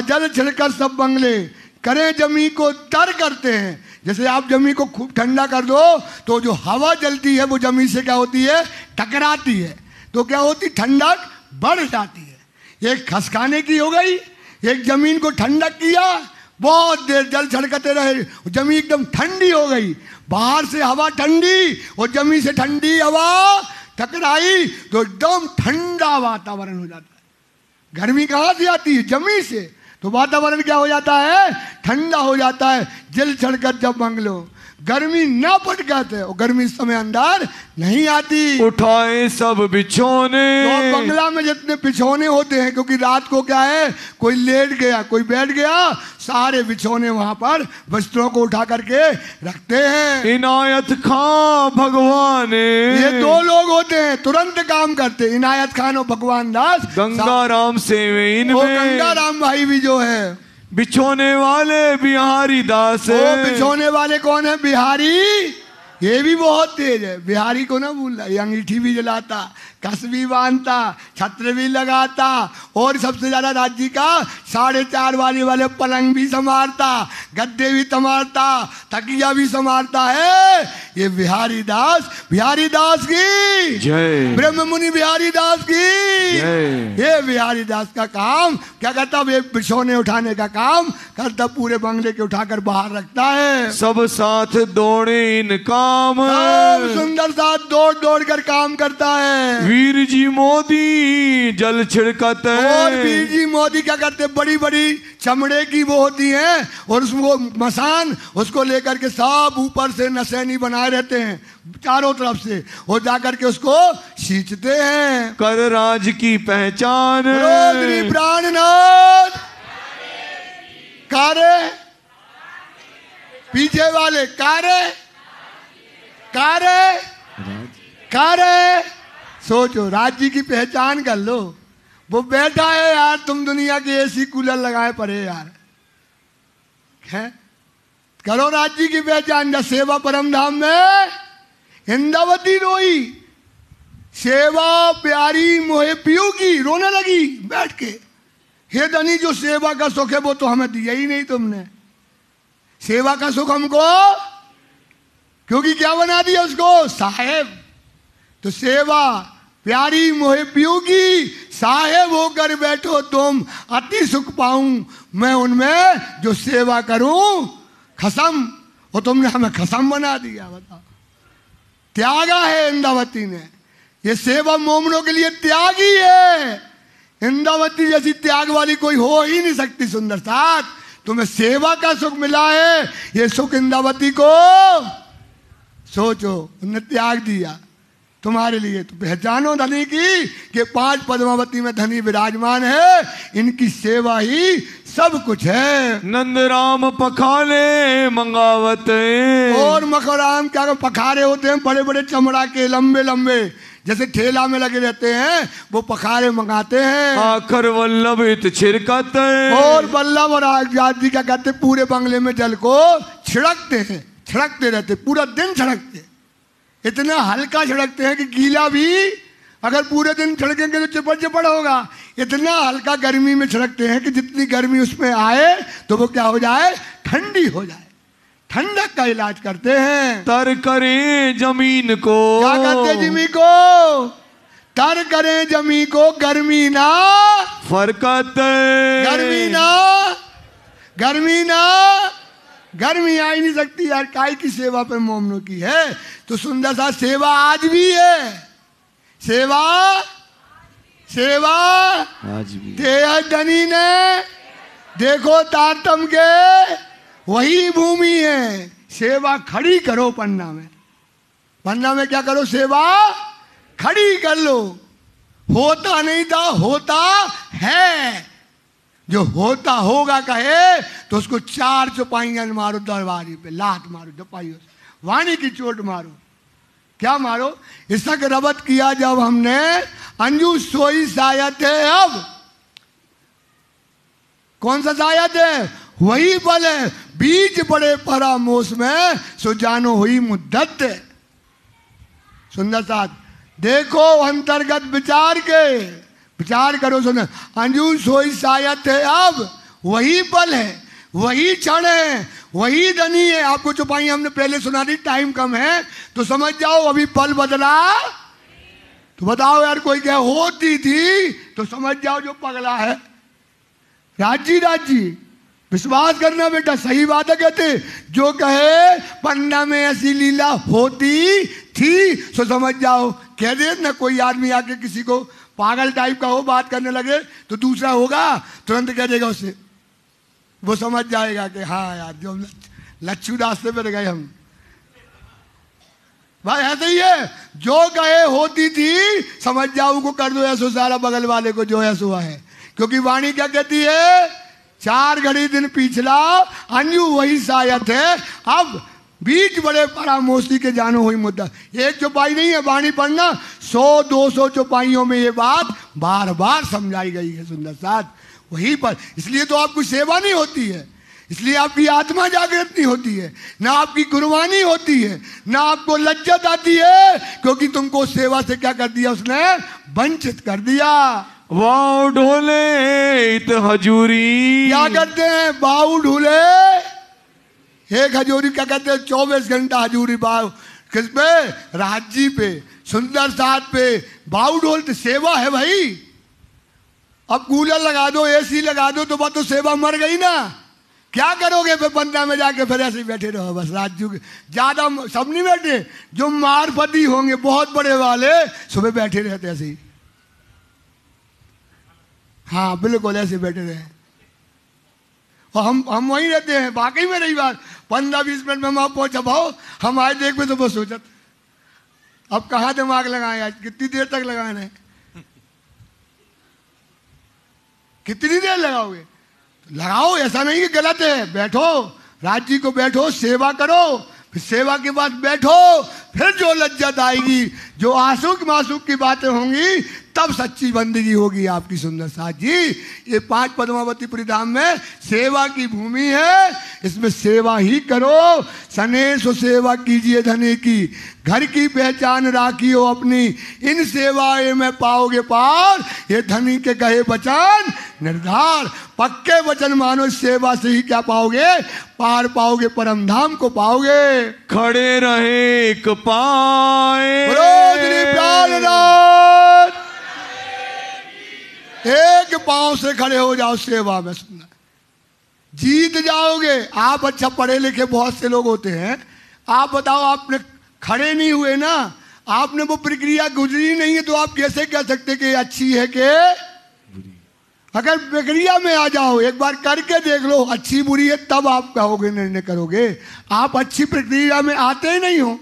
जल छिड़कर सब बंगले करें, जमी को तर करते हैं। जैसे आप जमी को खूब ठंडा कर दो तो जो हवा जलती है वो जमी से क्या होती है, टकराती है, तो क्या होती, ठंडक बढ़ जाती है। एक खसखाने की हो गई, एक जमीन को ठंडक किया, बहुत देर जल छिड़कते रहे, जमीन एकदम ठंडी हो गई। बाहर से हवा ठंडी और जमीन से ठंडी हवा टकराई तो एकदम ठंडा वातावरण हो जाता है। गर्मी कहाँ से आती है? जमीन से। तो वातावरण क्या हो जाता है? ठंडा हो जाता है। जल छिड़कर जब बंगलो गर्मी ना पटकाते, और गर्मी इस समय अंदर नहीं आती। उठाए सब बिछोने, तो बंगला में जितने बिछोने होते हैं, क्योंकि रात को क्या है, कोई लेट गया, कोई बैठ गया, सारे बिछोने वहां पर वस्त्रों को उठा करके रखते हैं। इनायत खां भगवान, ये दो लोग होते हैं तुरंत काम करते, इनायत खान और भगवान दास। गंगाराम से इनमें गंगाराम भाई भी जो है, बिछोने वाले बिहारी दास। वो बिछोने वाले कौन है? बिहारी। ये भी बहुत तेज है, बिहारी को ना भूलना। ये अंगीठी भी जलाता, कस भी बांधता, छत्र भी लगाता, और सबसे ज्यादा राज्य का 4.5 वाले पलंग भी संभालता, गद्दे भी संभालता, तकिया भी संभालता है। ये बिहारी दास की जय, ब्रह्म मुनि बिहारी दास की जय। ये बिहारी दास का काम क्या करता? वे बिछोने उठाने का काम करता, पूरे बंगले के उठाकर बाहर रखता है। सब साथ दौड़े इन काम, सब सुंदर साथ दौड़ दौड़ कर काम करता है। वीर जी मोदी जल छिड़कत, और वीर जी मोदी क्या करते? बड़ी बड़ी चमड़े की वो होती हैं, और उसको मसान, उसको लेकर के सब ऊपर से नसैनी बनाए रहते हैं चारों तरफ से, और जाकर के उसको सींचते हैं। कर राज की पहचान, श्री प्राणनाथ। कारे पीछे वाले, कारे सोचो, राज्य की पहचान कर लो। वो बैठा है यार, तुम दुनिया के एसी कूलर लगाए पड़े यार, है? करो राज्य की पहचान। जब सेवा परम धाम में इंद्रावती रोई, सेवा प्यारी मोहे पियो की, रोने लगी बैठ के। हे धनी, जो सेवा का सुख है वो तो हमें दिया ही नहीं तुमने। सेवा का सुख हमको, क्योंकि क्या बना दिया उसको? साहेब। तो सेवा प्यारी मोहे पियोगी, साहेब होकर बैठो तुम, अति सुख पाऊं मैं उनमें जो सेवा करूं खसम। और तुमने हमें खसम बना दिया, बताओ। त्यागा है इंद्रावती ने, ये सेवा मोमनों के लिए त्यागी है। इंद्रावती जैसी त्याग वाली कोई हो ही नहीं सकती। सुंदर साथ तुम्हें सेवा का सुख मिला है, ये सुख इंद्रावती को सोचो, उन्होंने त्याग दिया तुम्हारे लिए। तो पहचानो धनी की कि 5 पद्मावती में धनी विराजमान है, इनकी सेवा ही सब कुछ है। नंद राम पखाले मंगावत और मखराम क्या पखारे होते हैं, बड़े बड़े चमड़ा के, लंबे लंबे, जैसे ठेला में लगे रहते हैं, वो पखारे मंगाते हैं। आखर वल्लभ इत छिड़कत और वल्लभ और आजादी क्या कहते, पूरे बंगले में जल को छिड़कते हैं, छिड़कते रहते, पूरा दिन छिड़कते, इतना हल्का छिड़कते हैं कि गीला भी अगर पूरे दिन छिड़केंगे तो चिपड़ चिपड़ होगा। इतना हल्का गर्मी में छिड़कते हैं कि जितनी गर्मी उसमें आए तो वो क्या हो जाए, ठंडी हो जाए। ठंडक का इलाज करते हैं। तर करें जमीन को, क्या करते जमी को, तर करें जमी को, गर्मी ना फरकत, गर्मी ना, गर्मी ना, गर्मी आ ही नहीं सकती यार, काय की सेवा पे मोमनों की है। तो सुंदर सा सेवा आज भी है, सेवा, सेवा आज भी धनी ने देखो तारतम के वही भूमि है। सेवा खड़ी करो पन्ना में, पन्ना में क्या करो, सेवा खड़ी कर लो। होता नहीं था, होता है। जो होता होगा कहे तो उसको 4 चौपाइयां मारो, दरबारी पे लात मारो, चौपाइयों से वाणी की चोट मारो। क्या मारो, इसक रबत किया जब हमने, अंजू सोई सायत है। अब कौन सा सायत है, वही पल है, बीच बड़े परामोश में सो जानो हुई मुद्दत। सुंदर साथ देखो अंतर्गत विचार के, विचार करो। सुन, अंजू सोई सायत है, अब वही पल है, वही क्षण है, वही धनी है। आपको चौपाई हमने पहले सुना दी, टाइम कम है तो समझ जाओ अभी पल बदला। तो बताओ यार, कोई क्या होती थी तो समझ जाओ जो पगला है। राजी राजी विश्वास करना बेटा, सही बात है। कहते जो कहे पन्ना में ऐसी लीला होती थी सो समझ जाओ। कह दे ना कोई आदमी आके किसी को पागल टाइप का हो, बात करने लगे तो दूसरा होगा तुरंत कह देगा उससे, वो समझ जाएगा कि हाँ यार जो लच्छू रास्ते पर गए हम। भाई ऐसे ही है, जो कहे होती थी समझ जाओ को कर दो ऐसो सारा बगल वाले को जो ऐसो है। क्योंकि वाणी क्या कहती है, 4 घड़ी दिन पिछला अंजू वही सायत है, अब बीच बड़े परामोशी के जानो हुई मुद्दा। एक चौपाई नहीं है, वाणी पढ़ना 100-200 चौपाइयों में ये बात बार बार समझाई गई है। सुंदर साथ वहीं पर, इसलिए तो आपकी सेवा नहीं होती है, इसलिए आपकी आत्मा जागृत नहीं होती है, ना आपकी कुर्बानी होती है, ना आपको लज्जत आती है, क्योंकि तुमको सेवा से क्या कर दिया उसने, वंचित कर दिया। वाव ढोले इत हजूरी, क्या करते हैं, बाऊ ढूले, एक हजूरी क्या कहते हैं, 24 घंटा हजूरी। बाऊ किस पे, राजी पे, सुंदर साथ पे बाऊ ढोलते, सेवा है भाई। अब कूलर लगा दो, एसी लगा दो तो बात तो सेवा मर गई ना। क्या करोगे फिर पन्ना में जाके, फिर ऐसे ही बैठे रहो बस। राजू ज्यादा सब नहीं बैठे, जो मारफती होंगे बहुत बड़े वाले सुबह बैठे रहते ऐसे ही, हाँ बिल्कुल ऐसे बैठे रहे। और हम वहीं रहते हैं। वाकई में रही बात, 15-20 मिनट में हम आप पहुंचा भाव, हम आए देख में तो बस सोचत अब कहाँ दिमाग लगाए, आज कितनी देर तक लगाना है, कितनी देर लगाओगे, लगाओ। ऐसा नहीं कि गलत है, बैठो राज्य को, बैठो सेवा करो, फिर सेवा के बाद बैठो, फिर जो लज्जत आएगी, जो आंसू मासूक की बातें होंगी, तब सच्ची बंदगी होगी आपकी। सुंदर साथ जी, ये 5 पद्मावतीपुरी धाम में सेवा की भूमि है, इसमें सेवा ही करो। सनेश सेवा कीजिए धनी की, घर की पहचान राखियो अपनी, इन सेवाएं में पाओगे पार, ये धनी के कहे वचन निर्धार। पक्के वचन मानो, सेवा से ही क्या पाओगे, पार पाओगे, परम धाम को पाओगे। खड़े रहे एक पाए, एक पांव से खड़े हो जाओ सेवा में, सुनना जीत जाओगे आप। अच्छा पढ़े लिखे बहुत से लोग होते हैं, आप बताओ आपने खड़े नहीं हुए ना, आपने वो प्रक्रिया गुजरी नहीं है, तो आप कैसे कह सकते कि अच्छी है कि बुरी। अगर प्रक्रिया में आ जाओ, एक बार करके देख लो, अच्छी बुरी है तब आप कहोगे, निर्णय करोगे। आप अच्छी प्रक्रिया में आते ही नहीं हो,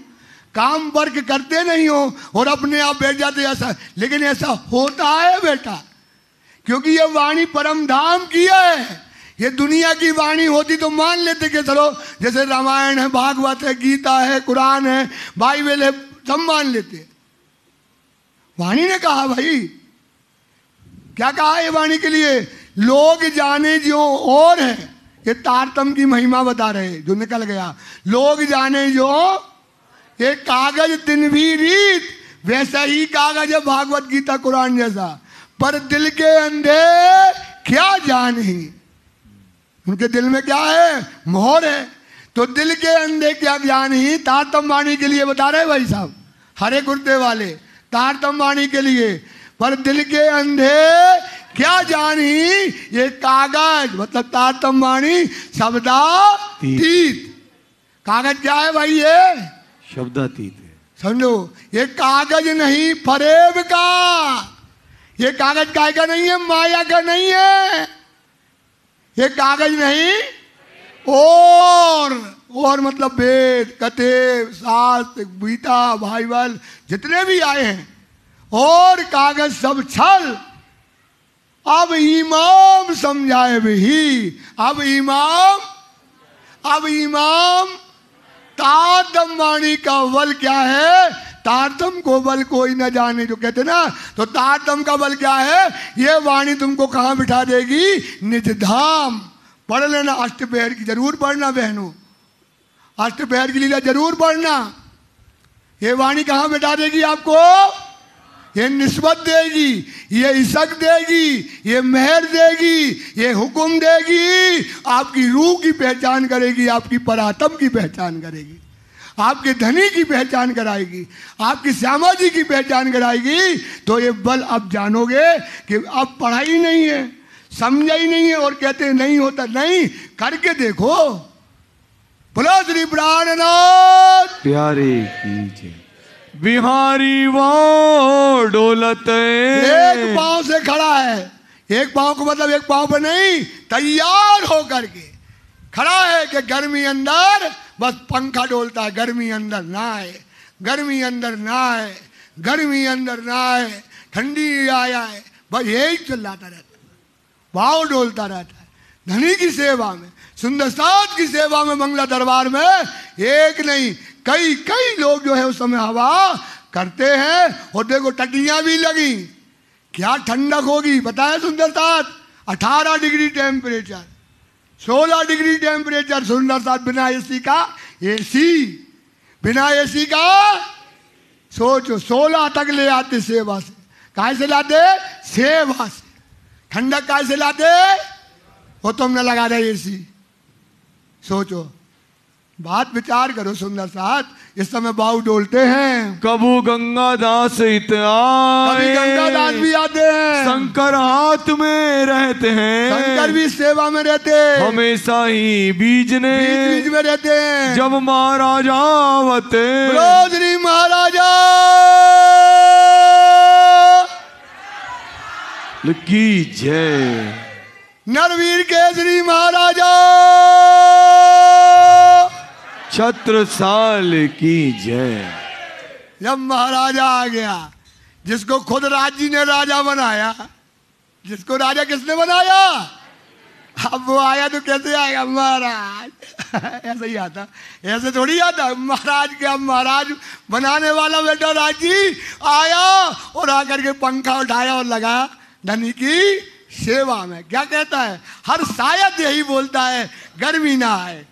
काम वर्क करते नहीं हो और अपने आप बैठ जाते ऐसा। लेकिन ऐसा होता है बेटा, क्योंकि ये वाणी परम धाम की है। ये दुनिया की वाणी होती तो मान लेते कि चलो जैसे रामायण है, भागवत है, गीता है, कुरान है, बाइबल है, सब मान लेते। वाणी ने कहा भाई, क्या कहा है वाणी के लिए? लोग जाने जो और है, ये तारतम की महिमा बता रहे जो निकल गया। लोग जाने जो ये कागज तिन भी रीत, वैसा ही कागज है भागवत गीता कुरान जैसा, पर दिल के अंधे क्या जाने। उनके दिल में क्या है? मोहर है। तो दिल के अंधे क्या ज्ञान ही तारतम वाणी के लिए बता रहे भाई साहब, हरे कुर्ते वाले तारतम वाणी के लिए। पर दिल के अंधे क्या जानी, ये कागज मतलब तारतम वाणी शब्दातीत। कागज क्या है भाई? ये शब्दातीत है, समझो। ये कागज नहीं फरेब का, ये कागज काय का नहीं है, माया का नहीं है। ये कागज नहीं, और मतलब वेद, कथे, शास्त्र, गीता, बाइबल जितने भी आए हैं, और कागज सब छल। अब इमाम समझाए भी, अब इमाम तारतम वाणी का बल क्या है? तारतम को बल कोई न जाने, जो कहते ना। तो तारतम का बल क्या है? ये वाणी तुमको कहाँ बिठा देगी? निज धाम। पढ़ लेना, अष्टपहर की जरूर पढ़ना बहनों, अष्टपहर की लीला जरूर पढ़ना। ये वाणी कहाँ बिठा देगी आपको? ये निस्बत देगी, ये इशक देगी, ये मेहर देगी, ये हुक्म देगी, आपकी रूह की पहचान करेगी, आपकी परातम की पहचान करेगी, आपके धनी की पहचान कराएगी, आपकी श्यामा जी की पहचान कराएगी। तो ये बल अब जानोगे कि अब पढ़ाई नहीं है, समझा ही नहीं है, और कहते नहीं होता। नहीं, करके देखो। बोलो श्री प्राणनाथ प्यारे की जय। बिहारी वो डोलत एक पांव से खड़ा है, एक पांव को मतलब एक पांव पर नहीं, तैयार होकर के खड़ा है कि गर्मी अंदर बस पंखा डोलता है, गर्मी अंदर ना आए, गर्मी अंदर ना आए, गर्मी अंदर ना आए, ठंडी आया है, बस यही चिल्लाता रहता है, भाव डोलता रहता है। धनी की सेवा में, सुंदर साथ की सेवा में, मंगला दरबार में एक नहीं कई कई लोग जो है उस समय हवा करते हैं। और देखो टटियां भी लगी, क्या ठंडक होगी बताया सुंदर साथ। 18 डिग्री टेम्परेचर, 16 डिग्री टेम्परेचर, सुंदर साथ बिना एसी का, एसी बिना एसी का सोचो 16 तक ले आते सेवा से। काहे से लाते? सेवा से। ठंडक काहे से लाते? वो तुमने लगा दे एसी। सोचो, बात विचार करो सुंदर साथ। इस समय बाहु डोलते हैं, कबू गंगा दास कभी गंगा दास भी आते हैं, शंकर हाथ में रहते हैं, शंकर भी सेवा में रहते हैं, हमेशा ही बीजने बीच में रहते हैं। जब महाराजा आवते श्री महाराजा की जय। नरवीर केसरी महाराजा छत्रसाल की जय। जब महाराजा आ गया, जिसको खुद राज जी ने राजा बनाया, जिसको राजा किसने बनाया? अब वो आया तो कैसे आएगा महाराज? ऐसे ही आता, ऐसे थोड़ी आता महाराज के। अब महाराज बनाने वाला बेटा राज जी आया और आकर के पंखा उठाया और लगा धनी की सेवा में। क्या कहता है? हर शायद यही बोलता है गर्मी ना आए,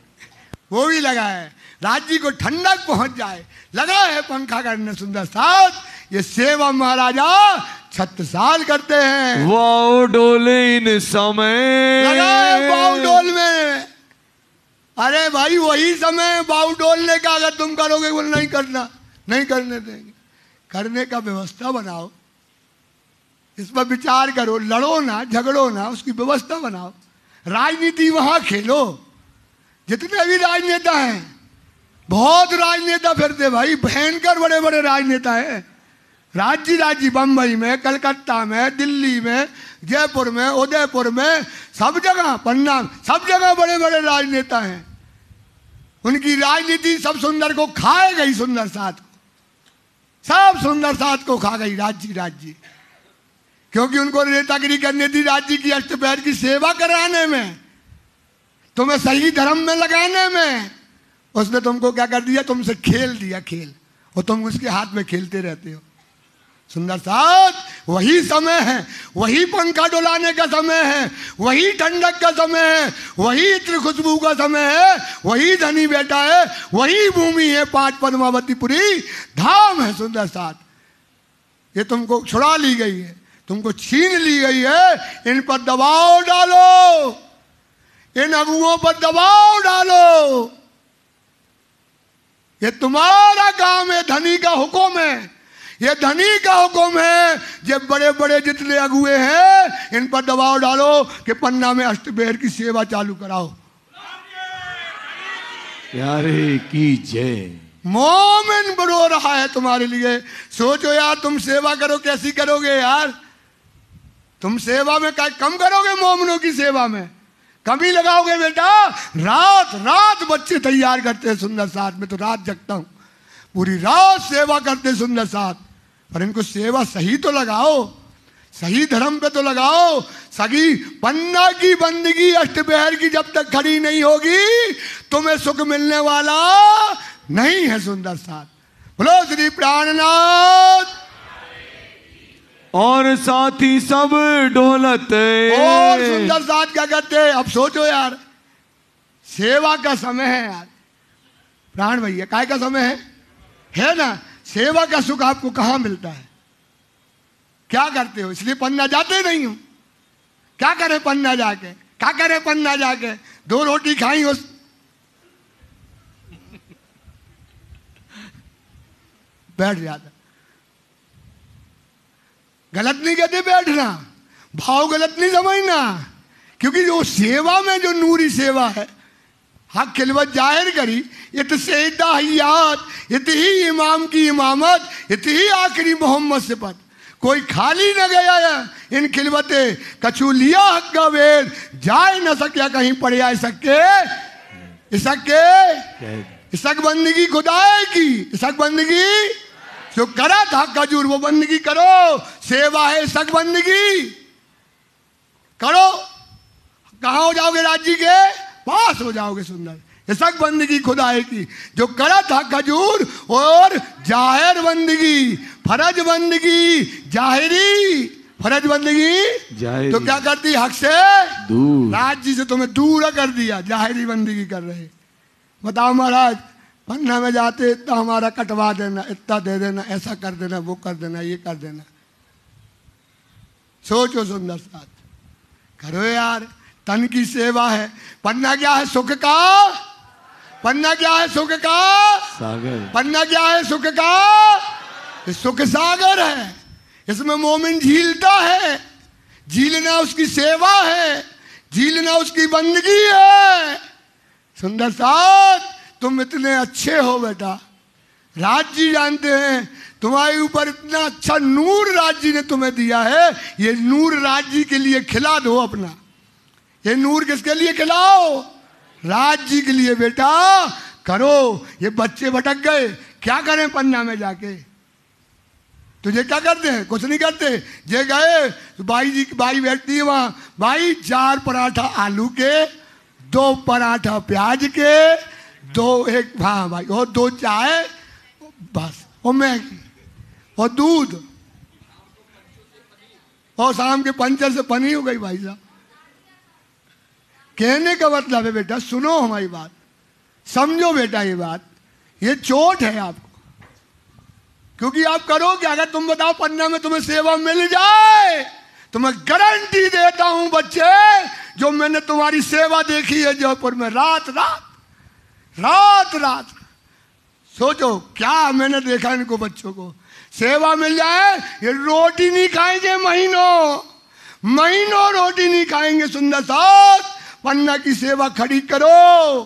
वो भी लगा है राज्य को ठंडक पहुंच जाए, लगा है पंखा करने। सुंदर साथ ये सेवा महाराजा 36 साल करते हैं। वाओ डोले इन समय, लगा है बाऊ डोल में। अरे भाई वही समय बाऊ डोलने का, अगर तुम करोगे वो नहीं करना, नहीं करने देंगे। करने का व्यवस्था बनाओ, इस पर विचार करो, लड़ो ना, झगड़ो ना, उसकी व्यवस्था बनाओ। राजनीति वहां खेलो। जितने भी राजनेता हैं, बहुत राजनेता फिरते भाई, भयंकर बड़े बड़े राजनेता हैं। राज्य बम्बई में, कलकत्ता में, दिल्ली में, जयपुर में, उदयपुर में, सब जगह, पन्ना, सब जगह बड़े बड़े राजनेता हैं। उनकी राजनीति सब सुंदर को खाए गई, सुंदर साथ को, सब सुंदर साथ को खा गई राज्य। क्योंकि उनको नेतागिरी करनी थी राज्य की अष्टपैर की सेवा कराने में, तुम्हें सही धर्म में लगाने में। उसने तुमको क्या कर दिया? तुमसे खेल दिया, खेल, और तुम उसके हाथ में खेलते रहते हो। सुंदर साथ, वही समय है, वही पंखा डुलाने का समय है, वही ठंडक का समय है, वही इत्र खुशबू का समय है, वही धनी बेटा है, वही भूमि है, 5 पद्मावतीपुरी धाम है। सुंदर साथ, ये तुमको छुड़ा ली गई है, तुमको छीन ली गई है। इन पर दबाव डालो, इन अगुओं पर दबाव डालो। ये तुम्हारा काम है, धनी का हुक्म है, ये धनी का हुक्म है। जब बड़े बड़े जितने अगुए हैं, इन पर दबाव डालो कि पन्ना में अष्टबेर की सेवा चालू कराओ। प्यारे की जय। मोमिन रो रहा है तुम्हारे लिए। सोचो यार, तुम सेवा करो, कैसी करोगे यार? तुम सेवा में क्या कम करोगे? मोमिनों की सेवा में कमी लगाओगे बेटा? रात रात बच्चे तैयार करते हैं सुंदर साथ में, तो रात जगता हूं, पूरी रात सेवा करते सुंदर साथ। पर इनको सेवा सही तो लगाओ, सही धर्म पे तो लगाओ। सगी पन्ना की बंदगी अष्टपहर की जब तक खड़ी नहीं होगी, तुम्हें सुख मिलने वाला नहीं है। सुंदर साथ, बोलो श्री प्राणनाथ। और साथ ही सब ढोलते। और सुंदर साथ क्या करते हैं? अब सोचो यार, सेवा का समय है यार प्राण भैया, काय का समय है ना? सेवा का सुख आपको कहां मिलता है? क्या करते हो? इसलिए पन्ना जाते नहीं हो। क्या करे पन्ना जाके? क्या करे पन्ना जाके? 2 रोटी खाई उस बैठ जाता। गलत नहीं कहते बैठना, भाव गलत नहीं समझना, क्योंकि जो सेवा में जो नूरी सेवा है, हक खिलवत जाहिर करी, इत सैयदा हयात, इत ही इमाम की इमामत, इत ही आखिरी मोहम्मद सिफत। कोई खाली न गया है इन खिलवते, कछु लिया हक का वेद, जाए न सकिया कहीं पड़ आए सके। इसक बंदगी खुदाए की, इसक बंदगी जो करा था खजूर, वो बंदगी करो। सेवा है इसक बंदगी करो। कहाँ हो जाओगे? राज्य के पास हो जाओगे। सुंदर इसक बंदगी खुदाए की, जो करा था खजूर, और जाहिर बंदगी, फरज बंदगी जाहिरी, फरज बंदगी जाहिरी। तो क्या करती? हक से दूर, राज्य से तुम्हें दूर कर दिया, जाहिरी बंदगी कर रहे। बताओ महाराज, पन्ना में जाते इतना हमारा कटवा देना, इतना दे देना, ऐसा कर देना, वो कर देना, ये कर देना। सोचो सुंदर साथ, करो यार, तन की सेवा है। पन्ना क्या है? सुख का। पन्ना क्या है? सुख का सागर। पन्ना क्या है? सुख का सुख सागर है। इसमें मोमिन झीलता है, झीलना उसकी सेवा है, झीलना उसकी बंदगी है। सुंदर साथ, तुम इतने अच्छे हो बेटा, राज्य जानते हैं तुम्हारे ऊपर इतना अच्छा नूर राज्य ने तुम्हें दिया है। ये नूर राज्य के लिए खिला दो अपना। ये नूर किसके लिए खिलाओ? राज्य के लिए बेटा करो। ये बच्चे भटक गए, क्या करें पन्ना में जाके? तुझे क्या करते हैं? कुछ नहीं करते। जे गए तो बाई बैठती है वहां, भाई 4 पराठा आलू के, 2 पराठा प्याज के, 1 हाँ भाई, और 2 चाय बस, और मैगी और दूध, और शाम के पंचर से पनी हो गई। भाई साहब, कहने का मतलब है बेटा, सुनो हमारी बात, समझो बेटा ये बात, ये चोट है आपको। क्योंकि आप करो क्या? अगर तुम बताओ पन्ना में तुम्हें सेवा मिल जाए, तो मैं गारंटी देता हूं बच्चे, जो मैंने तुम्हारी सेवा देखी है जयपुर में, रात रात रात रात, सोचो क्या मैंने देखा इनको बच्चों को। सेवा मिल जाए, ये रोटी नहीं खाएंगे महीनों महीनों, रोटी नहीं खाएंगे। सुंदर साथ, पन्ना की सेवा खड़ी करो,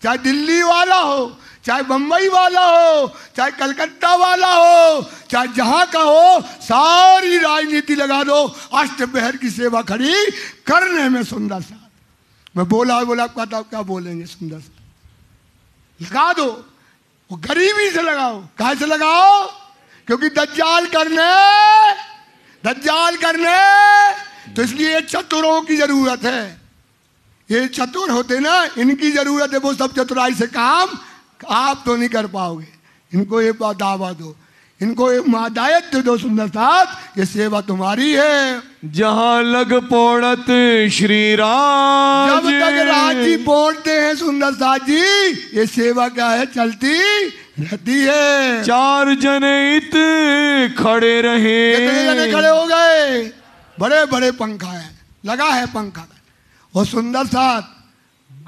चाहे दिल्ली वाला हो, चाहे बम्बई वाला हो, चाहे कलकत्ता वाला हो, चाहे जहां का हो, सारी राजनीति लगा दो, अष्टप्रहर की सेवा खड़ी करने में सुंदर साथ। मैं बोला कहता क्या बोलेंगे, सुंदर साथ लगा दो, वो गरीबी से लगाओ। कहाँ से लगाओ? क्योंकि दज्जाल करने तो इसलिए चतुरों की जरूरत है। ये चतुर होते ना, इनकी जरूरत है, वो सब चतुराई से काम आप तो नहीं कर पाओगे। इनको ये दावा दो, इनको एक दायित्व दो, सुंदर साथ ये सेवा तुम्हारी है। जहां लग पौड़त श्री राज, जब तक राजी पहुंचते हैं सुंदर साथ जी, ये सेवा क्या है, चलती रहती है। 4 जने इत खड़े रहे, कितने जने खड़े हो गए? बड़े बड़े पंखा है, लगा है पंखा। और सुंदर साथ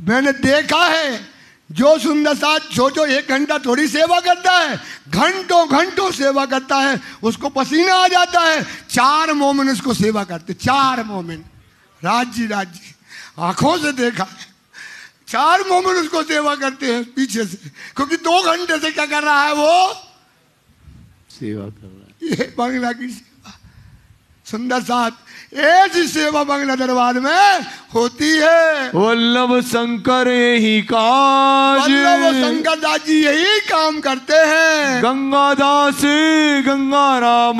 मैंने देखा है, जो सुंदर साथ जो 1 घंटा थोड़ी सेवा करता है, घंटों घंटों सेवा करता है, उसको पसीना आ जाता है। 4 मोमिन उसको सेवा करते, 4 मोमिन, राज्य आंखों से देखा है, 4 मोमिन उसको सेवा करते हैं पीछे से, क्योंकि 2 घंटे से क्या कर रहा है, वो सेवा कर रहा है। ये बंगला की सेवा, सुंदर साथ ऐसी सेवा बंगला दरबार में होती है। वल्लभ शंकर यही काज, वल्लभ शंकर दास जी यही काम करते हैं। गंगादास गंगाराम,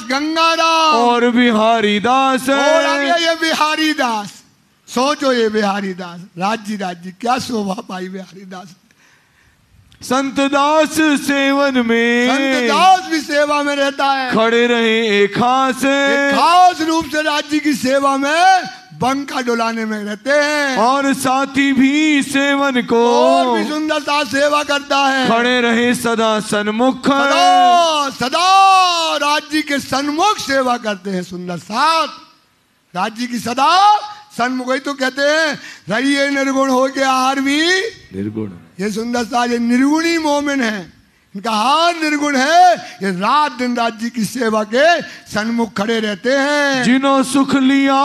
गंगाराम और बिहारी दास, और आगे ये बिहारी दास। सोचो ये बिहारी दास, राज्य क्या शोभा पाई बिहारी दास। संत दास सेवन में, संत दास भी सेवा में रहता है, खड़े रहे एक खास रूप से राज्य की सेवा में बंका डुलाने में रहते हैं। और साथी भी सेवन को, और भी सुंदर साथ सेवा करता है, खड़े रहे सदा सन्मुख, सदा राज्य के सन्मुख सेवा करते हैं। सुंदर साथ राज्य की सदा सन्मुख, ही तो कहते हैं रहिए निर्गुण हो के आहार भी निर्गुण। ये सुंदर साथ ये निर्गुणी मोमिन है, इनका हाथ निर्गुण है, ये रात दिन राज्य की सेवा के सन्मुख खड़े रहते हैं। जिन्हों सुख लिया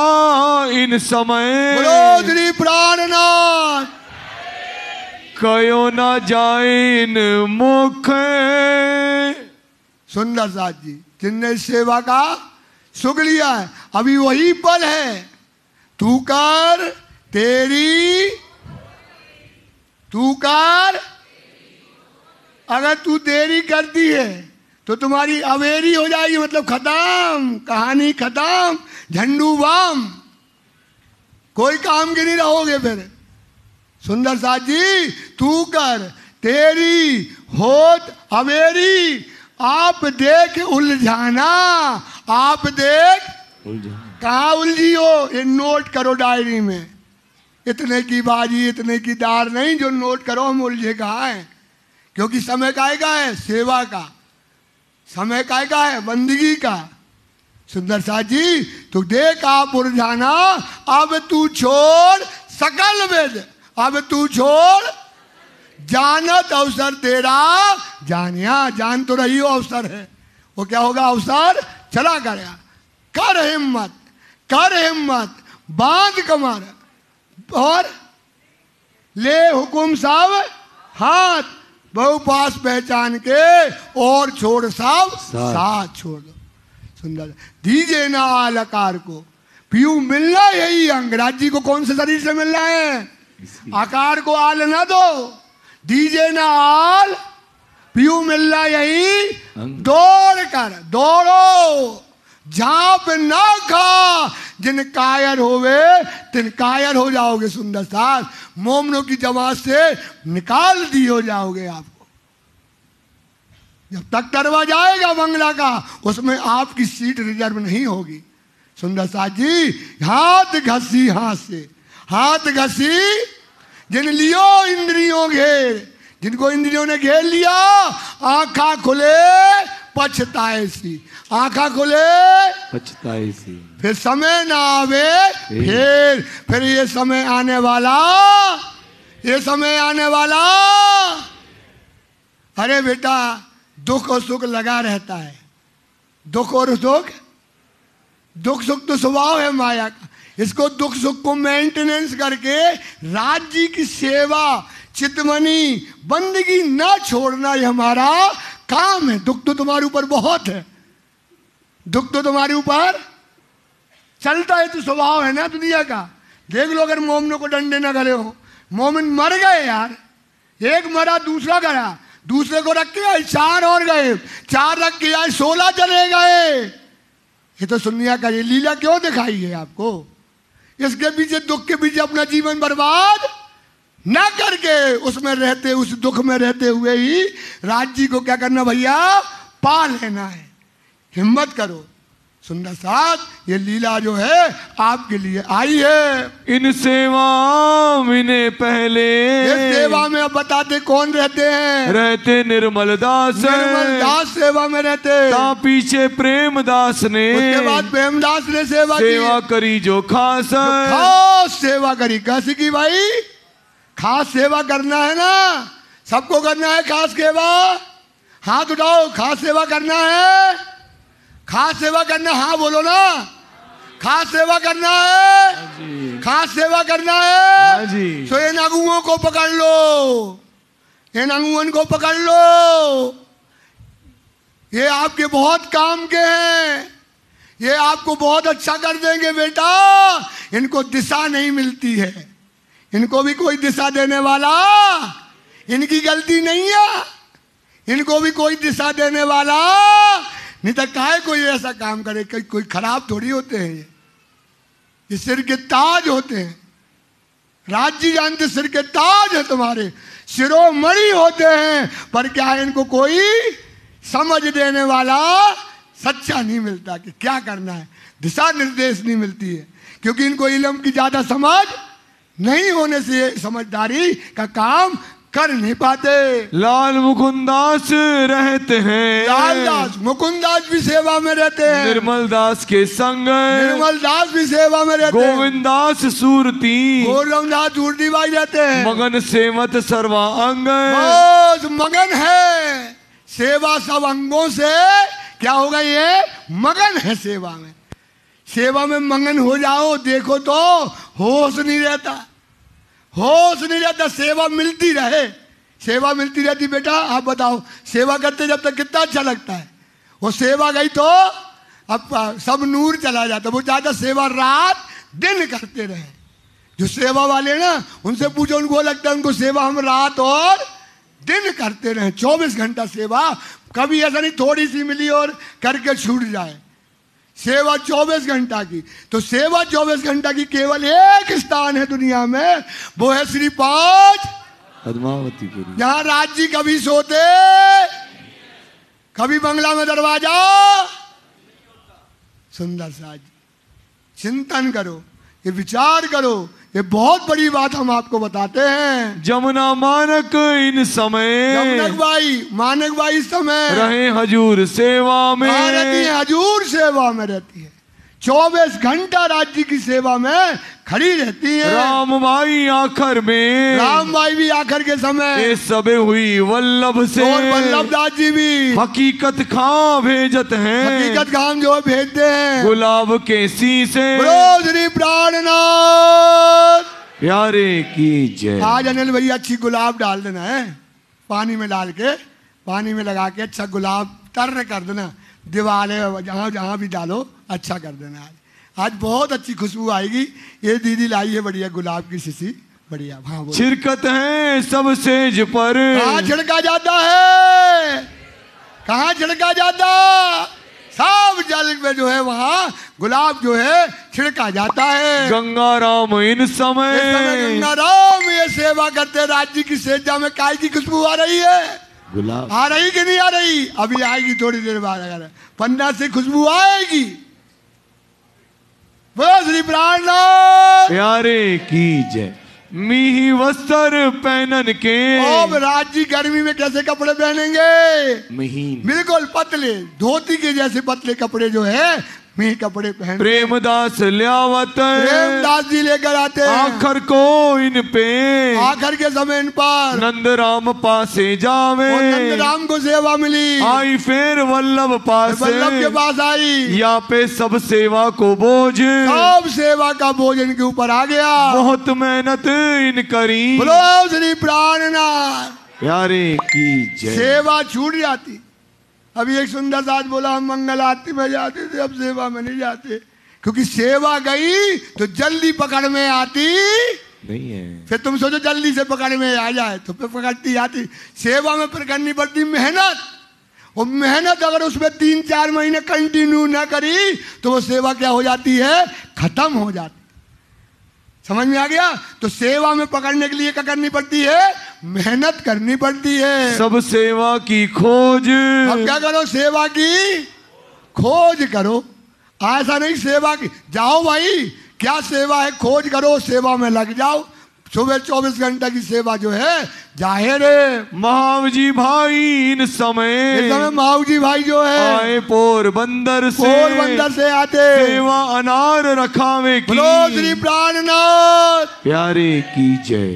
इन समय, बोलो श्री प्राणनाथ, कयो ना जाए इन मुख। सुंदर साथ जी जिनने सेवा का सुख लिया है, अभी वही पल है, तू कर अगर तू देरी करती है तो तुम्हारी अवेरी हो जाएगी, मतलब खत्म, कहानी खत्म, झंडू बाम, कोई काम के नहीं रहोगे फिर। सुंदर साथ जी तू कर तेरी होत अवेरी, आप देख उलझाना, आप देख कहाँ उलझी हो, ये नोट करो डायरी में। इतने की बाजी इतने की दार नहीं, जो नोट करो हम उलझे कहाँ हैं, क्योंकि समय का है, सेवा का समय का है, बंदगी का। सुंदर साथ जी तो देख आप उलझाना, अब तू छोड़ सकल वेद, अब तू छोड़ जानत अवसर तेरा जानिया। जान तो रही हो अवसर है, वो क्या होगा, अवसर चला गया। कर हिम्मत बांध कमर और ले हुकुम सब हाथ, बहु पास पहचान के और छोड़ सब साथ छोड़ दो। सुंदर दीजिए ना आलकार को, पीयू मिलना यही अंग, राज्य को कौन से शरीर से मिलना है, आकार को आल ना दो, दीजिए ना आल, पीयू मिलना यही, दौड़ो झाप ना खा, जिन कायर होवे तिन कायर हो जाओगे। सुंदर साथ मोमनों की जमात से निकाल दी हो जाओगे आपको। जब तक दरवाजा आएगा बंगला का, उसमें आपकी सीट रिजर्व नहीं होगी। सुंदर साथ जी हाथ घसी, हाथ घसी, जिन लियो इंद्रियों घेर, जिनको इंद्रियों ने घेर लिया, आंखा खुले पछताए सी, आंखा खुले पछताए सी, फिर समय ना आवे फिर ये समय आने वाला। अरे बेटा दुख और सुख लगा रहता है, दुख सुख तो स्वभाव है माया का। इसको दुख सुख को मेंटेनेंस करके राज्य की सेवा चितमनी बंदगी ना छोड़ना, ये हमारा काम है। दुख तो तुम्हारे ऊपर बहुत है, दुख तो तुम्हारे ऊपर चलता है, तो स्वभाव है ना दुनिया का। देख लो अगर मोमिनों को डंडे ना गले हो, मोमिन मर गए यार, एक मरा दूसरा गया, दूसरे को रख के आए 4 और गए, 4 रख के आए 16 चले गए। ये तो दुनिया का ये लीला क्यों दिखाई है आपको? इसके पीछे दुख के पीछे अपना जीवन बर्बाद ना करके उसमें रहते, उस दुख में रहते हुए ही राज्य को क्या करना भैया, पा लेना है। हिम्मत करो। सुंदर साथ ये लीला जो है आपके लिए आई है। इन सेवा में पहले, ये सेवा में अब बताते कौन रहते हैं? रहते निर्मल दास, निर्मल दास सेवा में रहते। ता पीछे प्रेमदास ने, उसके बाद प्रेमदास ने सेवा करी जो खास, खास सेवा करी। कैसी की भाई? खास सेवा करना है ना, सबको करना है खास सेवा। हाथ उठाओ, खास सेवा करना है, खास सेवा करना, हाँ बोलो ना, खास सेवा करना है, खास सेवा करना है। तो इन अगुओं को पकड़ लो, इन अगुओं को पकड़ लो, ये आपके बहुत काम के हैं, ये आपको बहुत अच्छा कर देंगे बेटा। इनको दिशा नहीं मिलती है, इनको भी कोई दिशा देने वाला, इनकी गलती नहीं है, इनको भी कोई दिशा देने वाला नहीं। तो काहे कोई ऐसा काम करे? कोई खराब थोड़ी होते हैं ये सिर के ताज होते हैं। राज्य जानते सिर के ताज है तुम्हारे, शिरोमणि होते हैं, पर क्या है इनको कोई समझ देने वाला सच्चा नहीं मिलता कि क्या करना है, दिशा निर्देश नहीं मिलती है, क्योंकि इनको इल्म की ज्यादा समझ नहीं होने से समझदारी का काम कर नहीं पाते। लाल मुकुंदास रहते हैं, लाल दास मुकुंदास भी सेवा में रहते हैं, निर्मल दास के संग, निर्मल दास भी सेवा में रहते हैं, गोविंदास सूरती, गोविंदास सूरती भाई रहते हैं। मगन सेवत सर्वा अंग, बस मगन है सेवा सब अंगों से। क्या होगा? ये मगन है सेवा में। सेवा में मगन हो जाओ, देखो तो होश नहीं रहता, होश नहीं रहता। सेवा मिलती रहे, सेवा मिलती रहती। बेटा आप बताओ, सेवा करते जब तक कितना अच्छा लगता है, वो सेवा गई तो अब सब नूर चला जाता। वो ज्यादा सेवा रात दिन करते रहे। जो सेवा वाले ना, उनसे पूछो, उनको लगता है उनको सेवा हम रात और दिन करते रहे, 24 घंटा सेवा। कभी ऐसा नहीं थोड़ी सी मिली और करके छूट जाए। सेवा 24 घंटा की। तो सेवा 24 घंटा की केवल एक स्थान है दुनिया में, वो है श्री 5 पद्मावतीपुरी। जहां राज्य कभी सोते, कभी बंगला में दरवाजा। सुंदर सा चिंतन करो, ये विचार करो, ये बहुत बड़ी बात हम आपको बताते हैं। जमुना मानक इन समय, मानक बाई समय रहे हजूर सेवा में, रहती है, हजूर सेवा में रहती है। 24 घंटा राज्य की सेवा में खड़ी रहती है। राम माई आखिर में, राम माई भी आखिर के समय ये सबे हुई वल्लभ से, और वल्लभ दास जी भी हकीकत खां भेजत हैं, हकीकत खां जो भेजते हैं गुलाब के सी से। श्री प्राणनाथ प्यारे की जय। आज अनिल भैया अच्छी गुलाब डाल देना है, पानी में डाल के, पानी में लगा के अच्छा गुलाब तर्र कर देना, दीवारें जहाँ जहाँ भी डालो अच्छा कर देना। आज बहुत अच्छी खुशबू आएगी। ये दीदी लाई है बढ़िया गुलाब की शीशी, बढ़िया। हाँ, छिड़कत है सब सेज पर, कहाँ छिड़का जाता है? कहाँ छिड़का जाता? सब जल में जो है वहाँ गुलाब जो है छिड़का जाता है। गंगा राम इन समय, गंगा राम ये सेवा करते राज्य की सेजा में काय की खुशबू आ रही है? गुलाब आ रही कि नहीं आ रही? अभी आएगी थोड़ी देर बाद, अगर पन्ना से खुशबू आएगी। बोलो श्री प्राणनाथ प्यारे की जय। मीही वस्त्र पहनन के, अब राज्य गर्मी में कैसे कपड़े पहनेंगे? महीन बिल्कुल पतले, धोती के जैसे पतले कपड़े जो है में कपड़े पहन प्रेमदास ल्यावत प्रेमदास जी लेकर आते हैं। आखर को इन पे आखिर के समय इन पर नंद राम पासे जावे और नंद राम को सेवा मिली। आई फिर वल्लभ पास वल्लभ के पास आई। यहाँ पे सब सेवा को बोझ सब सेवा का बोझ इनके ऊपर आ गया। बहुत मेहनत इन करी बोलो श्री प्राणनाथ प्यारे की जय। सेवा छूट जाती। अभी एक सुंदर साथ बोला हम मंगल आरती में जाते थे, अब सेवा में नहीं जाते, क्योंकि सेवा गई तो जल्दी पकड़ में आती नहीं है। फिर तुम सोचो जल्दी से पकड़ में आ जाए तो फिर पकड़ती आती। सेवा में फिर करनी पड़ती मेहनत, और मेहनत अगर उसमें 3-4 महीने कंटिन्यू ना करी तो वो सेवा क्या हो जाती है, खत्म हो जाती। समझ में आ गया? तो सेवा में पकड़ने के लिए क्या करनी पड़ती है, मेहनत करनी पड़ती है। सब सेवा की खोज। अब क्या करो, सेवा की खोज करो। ऐसा नहीं सेवा की जाओ भाई, क्या सेवा है खोज करो, सेवा में लग जाओ। सुबह 24 घंटा की सेवा जो है जाहिर है। महावजी भाई इन समय महावजी भाई जो है आए पोरबंदर से आते सेवा अनार रखावे की। बोलो श्री प्राणनाथ प्यारे की जय।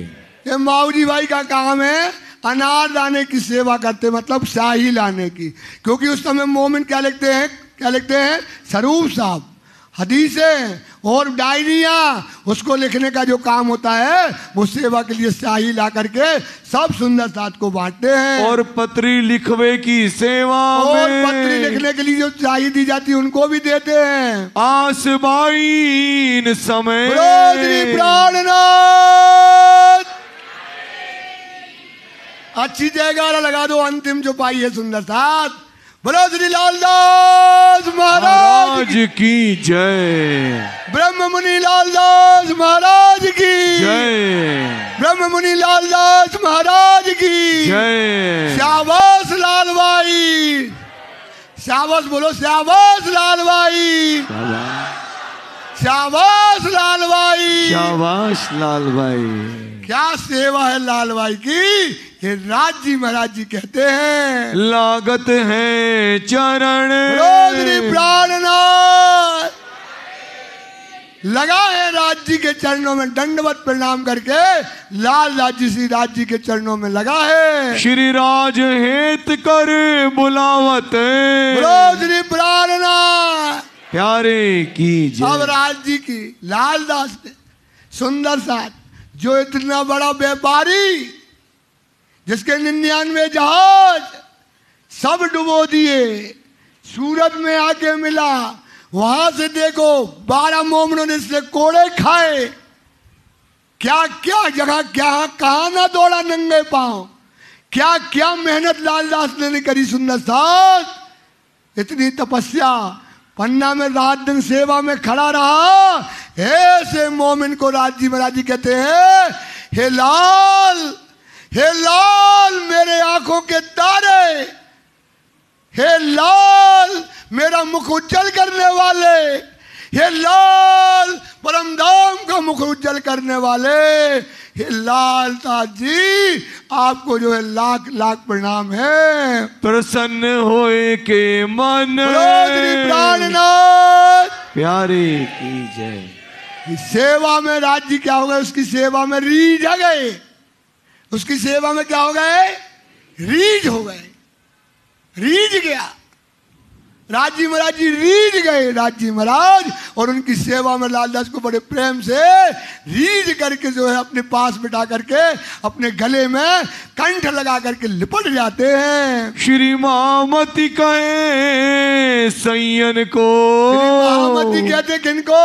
ये महावजी भाई का काम है अनार लाने की सेवा करते, मतलब शाही लाने की। क्योंकि उस समय मोमिन क्या लिखते हैं स्वरूप साहब हदीसें और डायरिया, उसको लिखने का जो काम होता है वो सेवा के लिए शाही ला करके सब सुंदर साथ को बांटते हैं। और पत्री लिखवे की सेवा और में पत्री लिखने के लिए जो शाही दी जाती है उनको भी देते हैं। आस बाई इन समय प्राणनाथ अच्छी जयकारा लगा दो। अंतिम जो पाई है सुंदर साथ, बोलो श्री लालदास महाराज की जय। ब्रह्म मुनि लालदास महाराज की जय। ब्रह्म मुनि लालदास महाराज की जय। शाबाश लाल भाई, शाबाश बोलो शाबाश लाल भाई, शाबाश लाल भाई, शाबाश लाल भाई। क्या सेवा है लाल भाई की, ये राज जी महाराज जी कहते हैं लागत है चरण प्राणनाथ। लगा है राज जी के चरणों में दंडवत प्रणाम करके, लाल राज जी श्री राज जी के चरणों में लगा है। श्री राज हेत कर बुलावत श्री प्राणनाथ प्यारे की जय। अब राज जी की लालदास ने सुंदर साथ जो इतना बड़ा व्यापारी जिसके 99 जहाज सब डुबो दिए, सूरत में आके मिला, वहां से देखो 12 मोमनों ने इससे कोड़े खाए। क्या क्या जगह, क्या कहाँ ना दौड़ा नंगे पांव, क्या क्या मेहनत लालदास ने करी सुंदर साथ। इतनी तपस्या, पन्ना में रात दिन सेवा में खड़ा रहा। ऐसे मोमिन को राज जी महाराज जी कहते हैं, हे लाल मेरे आंखों के तारे, हे लाल मेरा मुख उज्जवल करने वाले, हे लाल परमधाम का मुख उज्जवल करने वाले, हे लाल दास जी आपको जो है लाख लाख प्रणाम है। प्रसन्न होए के मन प्राणनाथ प्यारे की जय। सेवा में राज जी क्या हो गए, उसकी सेवा में रीझ आ गए। उसकी सेवा में क्या हो गए, रीझ हो गए, रीझ गया। राज जी महाराज जी रीझ गए राज जी महाराज, और उनकी सेवा में लालदास को बड़े प्रेम से रीझ करके जो है अपने पास बिठा करके अपने गले में कंठ लगा करके लिपट जाते हैं। श्री महामती कहे सैयन को, महामती कहते किनको,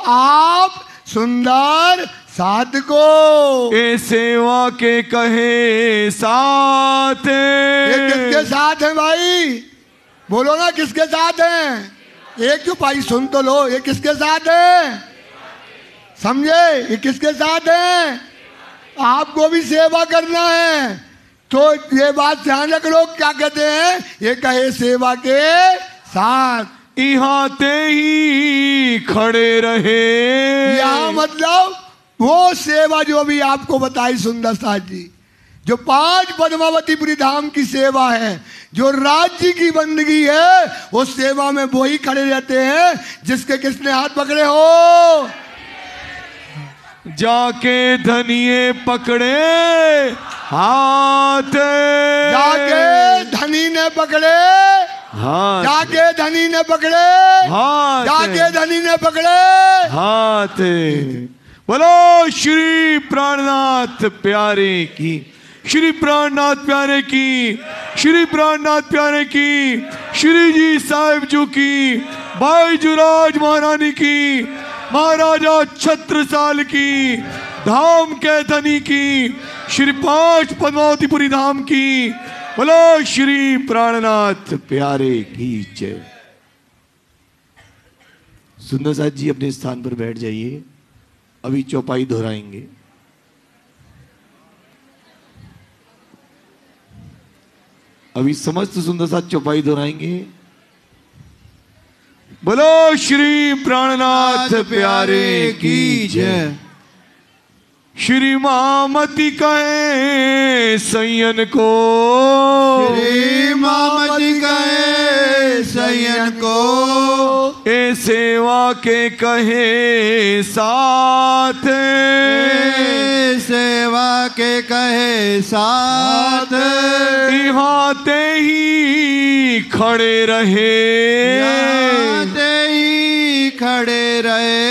आप सुंदर साथ को, ए सेवा के कहे साथ। ये किसके साथ है भाई, बोलो ना किसके साथ हैं। एक जो भाई सुन तो लो, ये किसके साथ है, समझे, ये किसके साथ है। आपको भी सेवा करना है तो ये बात ध्यान रख लो, क्या कहते हैं, ये कहे सेवा के साथ। यहाँ ते ही खड़े रहे, यहाँ मतलब वो सेवा जो अभी आपको बताई सुंदर साथ जी, जो 5 पद्मावतीपुरी धाम की सेवा है, जो राज्य की बंदगी है, वो सेवा में वो ही खड़े रहते हैं जिसके किसने हाथ पकड़े हो। जाके धनिये पकड़े हाथ, जाके धनी ने पकड़े हाथ, जाके धनी ने पकड़े हाथ, जाके धनी ने पकड़े हाथ। बोलो श्री प्राणनाथ प्यारे की, श्री प्राणनाथ प्यारे की, श्री प्राणनाथ प्यारे की, श्री जी साहिब जू की, भाई जुराज महारानी की, महाराजा छत्रसाल की, धाम के धनी की, श्री 5 पद्मावतीपुरी धाम की। बोलो श्री प्राणनाथ प्यारे की जय। सुंदर साथ जी अपने स्थान पर बैठ जाइए, अभी चौपाई दोहराएंगे। अभी समस्त सुंदर साथ चौपाई दोहराएंगे। बोलो श्री प्राणनाथ प्यारे की जय। श्री मामती कहे सैयन को, श्री मामती कहे सैयन को, ए सेवा के कहे साथ, ए सेवा के कहे साथ, इहाते ही खड़े रहे, आते ही खड़े रहे,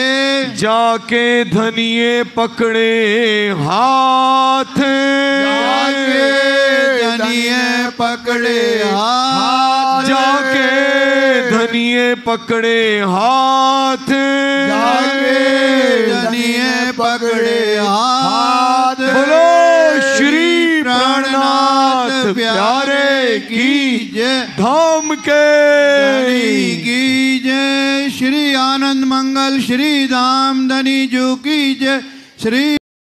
जाके धनिये पकड़े हाथ, जाके धनिये पकड़े हाथ, जाके धनिये पकड़े हाथ, जाके धनिये पकड़े हाथ। बोलो श्री प्राणनाथ प्यारे की जय, धाम के धनी की जय, श्री आनंद मंगल श्री धाम धनी जू की जय, श्री